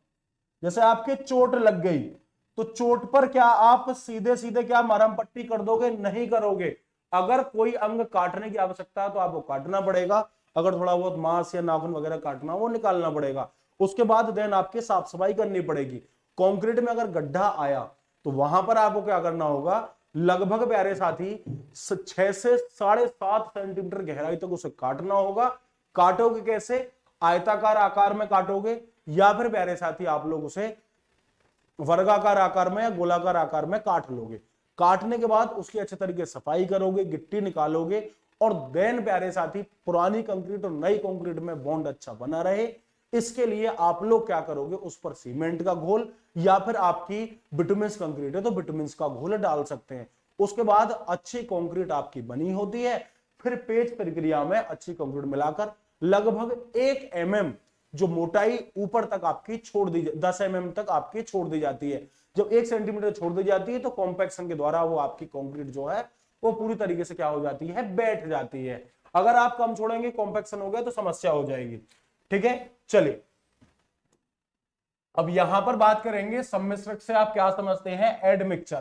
जैसे आपके चोट लग गई तो चोट पर क्या आप सीधे सीधे क्या मरहम पट्टी कर दोगे? नहीं करोगे। अगर कोई अंग काटने की आवश्यकता है तो आपको काटना पड़ेगा, अगर थोड़ा बहुत मांस या नाखून वगैरह काटना वो निकालना पड़ेगा। उसके बाद देन आपके साफ सफाई करनी पड़ेगी। कंक्रीट में अगर गड्ढा आया तो वहां पर आपको क्या करना होगा, लगभग प्यारे साथी 6 से 7.5 सेंटीमीटर गहराई तक उसे काटना होगा। काटोगे कैसे? आयताकार आकार में काटोगे या फिर प्यारे साथी आप लोग उसे वर्गाकार आकार में या गोलाकार आकार में काट लोगे। काटने के बाद उसकी अच्छे तरीके से सफाई करोगे, गिट्टी निकालोगे और देन प्यारे साथी पुरानी कंक्रीट और नई कंक्रीट में बॉन्ड अच्छा बना रहे, इसके लिए आप लोग क्या करोगे, उस पर सीमेंट का घोल या फिर आपकी बिटुमिन्स कंक्रीट है तो बिटुमिन्स का घोल डाल सकते हैं। उसके बाद अच्छी कंक्रीट आपकी बनी होती है, फिर पेच प्रक्रिया में अच्छी कंक्रीट मिलाकर लगभग 1 mm जो मोटाई ऊपर तक आपकी छोड़ दी, 10 mm तक आपकी छोड़ दी जाती है। जब 1 सेंटीमीटर छोड़ दी जाती है तो कॉम्पैक्शन के द्वारा वो आपकी कंक्रीट जो है वो पूरी तरीके से क्या हो जाती है, बैठ जाती है। अगर आप कम छोड़ेंगे, कॉम्पैक्शन हो गया तो समस्या हो जाएगी। ठीक है, चलिए अब यहां पर बात करेंगे सम्मिश्रक से आप क्या समझते हैं, एडमिक्सचर।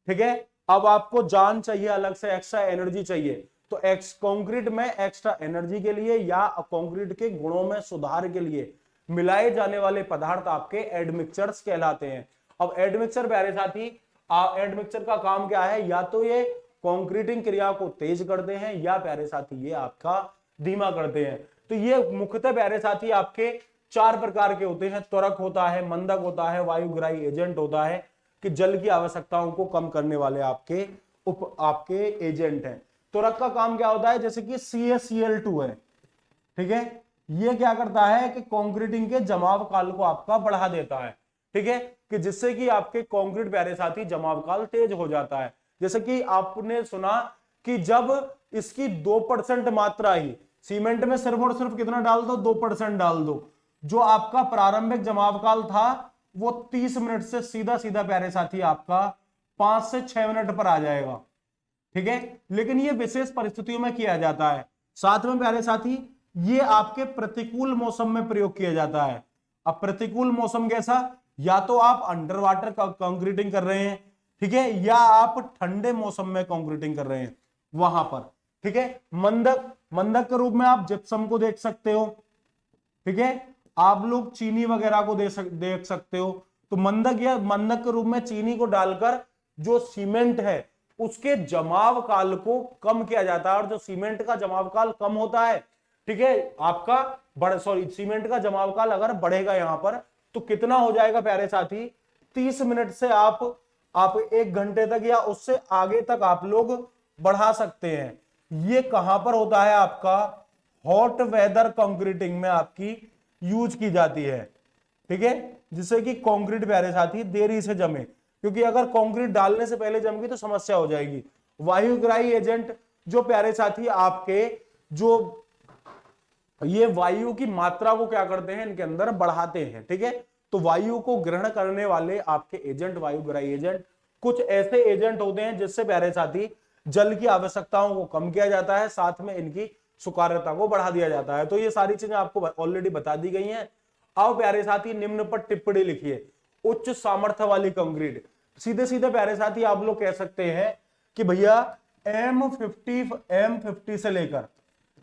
ठीक है, अब आपको जान चाहिए, अलग से एक्स्ट्रा एनर्जी चाहिए, तो कंक्रीट में एक्स्ट्रा एनर्जी के लिए या कंक्रीट के गुणों में सुधार के लिए मिलाए जाने वाले पदार्थ आपके एडमिक्सचर्स कहलाते हैं। अब एडमिक्सचर प्यारे साथी, एडमिक्सचर का काम क्या है, या तो ये कंक्रीटिंग क्रिया को तेज करते हैं या प्यारे साथी ये आपका धीमा करते हैं। तो ये मुख्यतः प्यारे साथी आपके 4 प्रकार के होते हैं, त्वरक होता है, मंदक होता है, वायुग्राही एजेंट होता है, कि जल की आवश्यकताओं को कम करने वाले आपके एजेंट हैं। त्वरक का काम क्या होता है, जैसे कि CaCl2 है। ठीक है, ये क्या करता है कि कंक्रीटिंग के जमाव काल को आपका बढ़ा देता है। ठीक है, कि जिससे कि आपके कंक्रीट प्यारे साथी जमाव काल तेज हो जाता है। जैसे कि आपने सुना कि जब इसकी 2% मात्रा ही सीमेंट में सिर्फ और सिर्फ कितना डाल दो, 2% डाल दो, जो आपका प्रारंभिक जमाव काल था वो 30 मिनट से सीधा सीधा प्यारे साथी आपका 5 से 6 मिनट पर आ जाएगा। ठीक है, लेकिन ये विशेष परिस्थितियों में किया जाता है। साथ में प्यारे साथी ये आपके प्रतिकूल मौसम में प्रयोग किया जाता है। अब प्रतिकूल मौसम कैसा, या तो आप अंडर वाटर कंक्रीटिंग कर रहे हैं, ठीक है, या आप ठंडे मौसम में कंक्रीटिंग कर रहे हैं वहां पर। ठीक है, मंदक के रूप में आप जिप्सम को देख सकते हो। ठीक है, आप लोग चीनी वगैरह को देख सकते हो। तो मंदक के रूप में चीनी को डालकर जो सीमेंट है उसके जमाव काल को कम किया जाता है। और जो सीमेंट का जमाव काल कम होता है, ठीक है, आपका सीमेंट का जमाव काल अगर बढ़ेगा यहां पर तो कितना हो जाएगा प्यारे साथी, 30 मिनट से आप 1 घंटे तक या उससे आगे तक आप लोग बढ़ा सकते हैं। ये कहां पर होता है, आपका हॉट वेदर कंक्रीटिंग में आपकी यूज की जाती है। ठीक है, जिससे कि कंक्रीट प्यारे साथी देरी से जमे, क्योंकि अगर कंक्रीट डालने से पहले जम गई तो समस्या हो जाएगी। वायुग्राही एजेंट जो प्यारे साथी आपके जो ये वायु की मात्रा को क्या करते हैं, इनके अंदर बढ़ाते हैं। ठीक है, तो वायु को ग्रहण करने वाले आपके एजेंट, वायुग्राही एजेंट, कुछ ऐसे एजेंट होते हैं जिससे प्यारे साथी जल की आवश्यकताओं को कम किया जाता है, साथ में इनकी सुकार्यता को बढ़ा दिया जाता है। तो ये सारी चीजें आपको ऑलरेडी बता दी गई हैं। अब प्यारे साथी निम्न पर टिप्पणी लिखिए। उच्च सामर्थ्य वाली कंक्रीट, सीधे सीधे प्यारे साथी आप लोग कह सकते हैं कि भैया M50 से लेकर,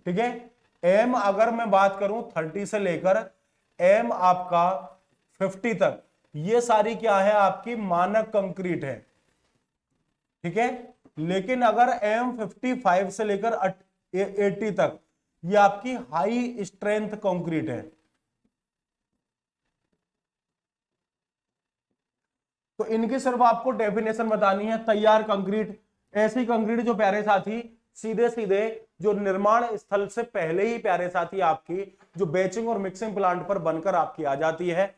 ठीक है, M अगर मैं बात करूं 30 से लेकर M आपका 50 तक, ये सारी क्या है, आपकी मानक कंक्रीट है। ठीक है, लेकिन अगर M55 से लेकर 80 तक ये आपकी हाई स्ट्रेंथ कंक्रीट है। तो इनकी सिर्फ आपको डेफिनेशन बतानी है। तैयार कंक्रीट, ऐसी कंक्रीट जो प्यारे साथी सीधे सीधे जो निर्माण स्थल से पहले ही प्यारे साथी आपकी जो बेचिंग और मिक्सिंग प्लांट पर बनकर आपकी आ जाती है,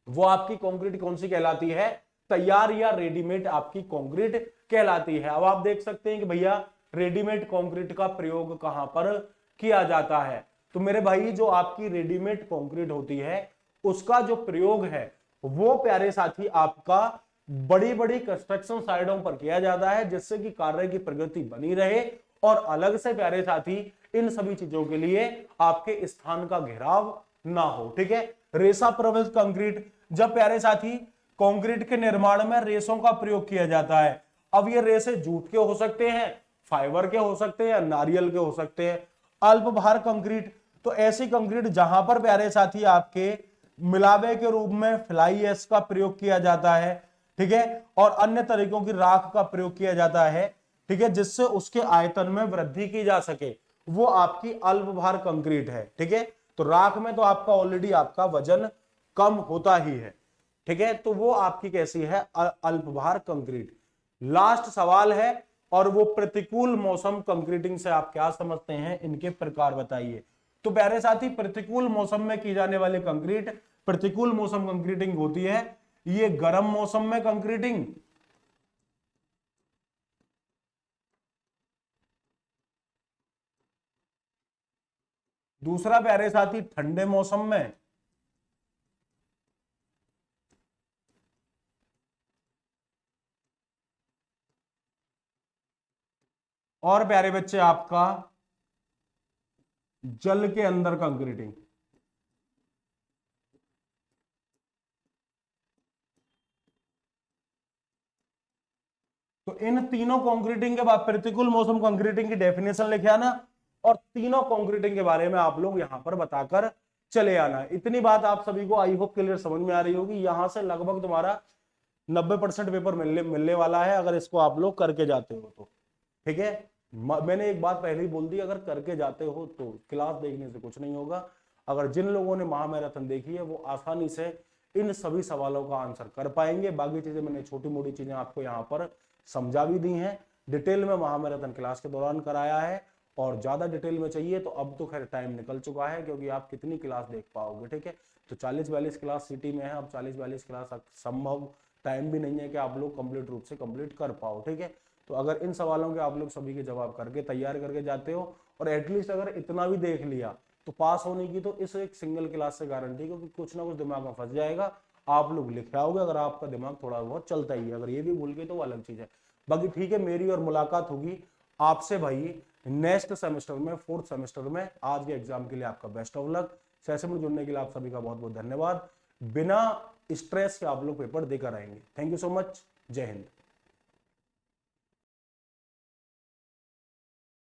वो आपकी कंक्रीट कौन सी कहलाती है, तैयार या रेडीमेड आपकी कंक्रीट कहलाती है। अब आप देख सकते हैं कि भैया रेडीमेड कंक्रीट का प्रयोग कहां पर किया जाता है। तो मेरे भाई जो आपकी रेडीमेड कंक्रीट होती है उसका जो प्रयोग है वो प्यारे साथी आपका बड़ी बड़ी कंस्ट्रक्शन साइटों पर किया जाता है, जिससे कि कार्य की प्रगति बनी रहे। और अलग से प्यारे साथी इन सभी चीजों के लिए आपके स्थान का घेराव ना हो। ठीक है, रेसा प्रविष्ट कंक्रीट, जब प्यारे साथी कंक्रीट के निर्माण में रेसों का प्रयोग किया जाता है। अब ये रेसे जूट के हो सकते हैं, फाइबर के हो सकते हैं या नारियल के हो सकते हैं। अल्प भार कंक्रीट, तो ऐसी कंक्रीट जहां पर प्यारे साथी आपके मिलावे के रूप में फ्लाई ऐश का प्रयोग किया जाता है, ठीक है, और अन्य तरीकों की राख का प्रयोग किया जाता है, ठीक है, जिससे उसके आयतन में वृद्धि की जा सके, वो आपकी अल्प भार कंक्रीट है। ठीक है, तो राख में तो आपका ऑलरेडी आपका वजन कम होता ही है। ठीक है, तो वो आपकी कैसी है, अल्प भार कंक्रीट। लास्ट सवाल है, और वो प्रतिकूल मौसम कंक्रीटिंग से आप क्या समझते हैं, इनके प्रकार बताइए। तो प्यारे साथी, प्रतिकूल मौसम में की जाने वाली कंक्रीट, प्रतिकूल मौसम कंक्रीटिंग होती है, ये गर्म मौसम में कंक्रीटिंग, दूसरा प्यारे साथी ठंडे मौसम में, और प्यारे बच्चे आपका जल के अंदर कंक्रीटिंग। तो इन तीनों कंक्रीटिंग के बाद प्रतिकूल मौसम कंक्रीटिंग की डेफिनेशन लिखे आना, और तीनों कंक्रीटिंग के बारे में आप लोग यहां पर बताकर चले आना। इतनी बात आप सभी को आई होप क्लियर समझ में आ रही होगी। यहां से लगभग तुम्हारा 90% पेपर मिलने वाला है, अगर इसको आप लोग करके जाते हो तो। ठीक है, मैंने एक बात पहले ही बोल दी, अगर करके जाते हो तो क्लास देखने से कुछ नहीं होगा। अगर जिन लोगों ने महामैराथन देखी है वो आसानी से इन सभी सवालों का आंसर कर पाएंगे। बाकी चीजें मैंने छोटी मोटी चीजें आपको यहाँ पर समझा भी दी हैं, डिटेल में महामैराथन क्लास के दौरान कराया है, और ज्यादा डिटेल में चाहिए तो अब तो खैर टाइम निकल चुका है, क्योंकि आप कितनी क्लास देख पाओगे। ठीक है, तो 40-42 क्लास सिटी में है, अब 40-42 क्लास संभव टाइम भी नहीं है कि आप लोग कंप्लीट रूप से कंप्लीट कर पाओ। ठीक है, तो अगर इन सवालों के आप लोग सभी के जवाब करके तैयार करके जाते हो, और एटलीस्ट अगर इतना भी देख लिया, तो पास होने की तो इस एक सिंगल क्लास से गारंटी, क्योंकि कुछ ना कुछ दिमाग में फंस जाएगा, आप लोग लिख आओगे अगर आपका दिमाग थोड़ा बहुत चलता ही है। अगर ये भी भूल गए तो वो अलग चीज है। बाकी ठीक है, मेरी और मुलाकात होगी आपसे भाई नेक्स्ट सेमेस्टर में, 4th सेमेस्टर में। आज के एग्जाम के लिए आपका बेस्ट ऑफ लक। सेशन में जुड़ने के लिए आप सभी का बहुत बहुत धन्यवाद। बिना स्ट्रेस के आप लोग पेपर देकर आएंगे। Thank you so much. जय हिंद।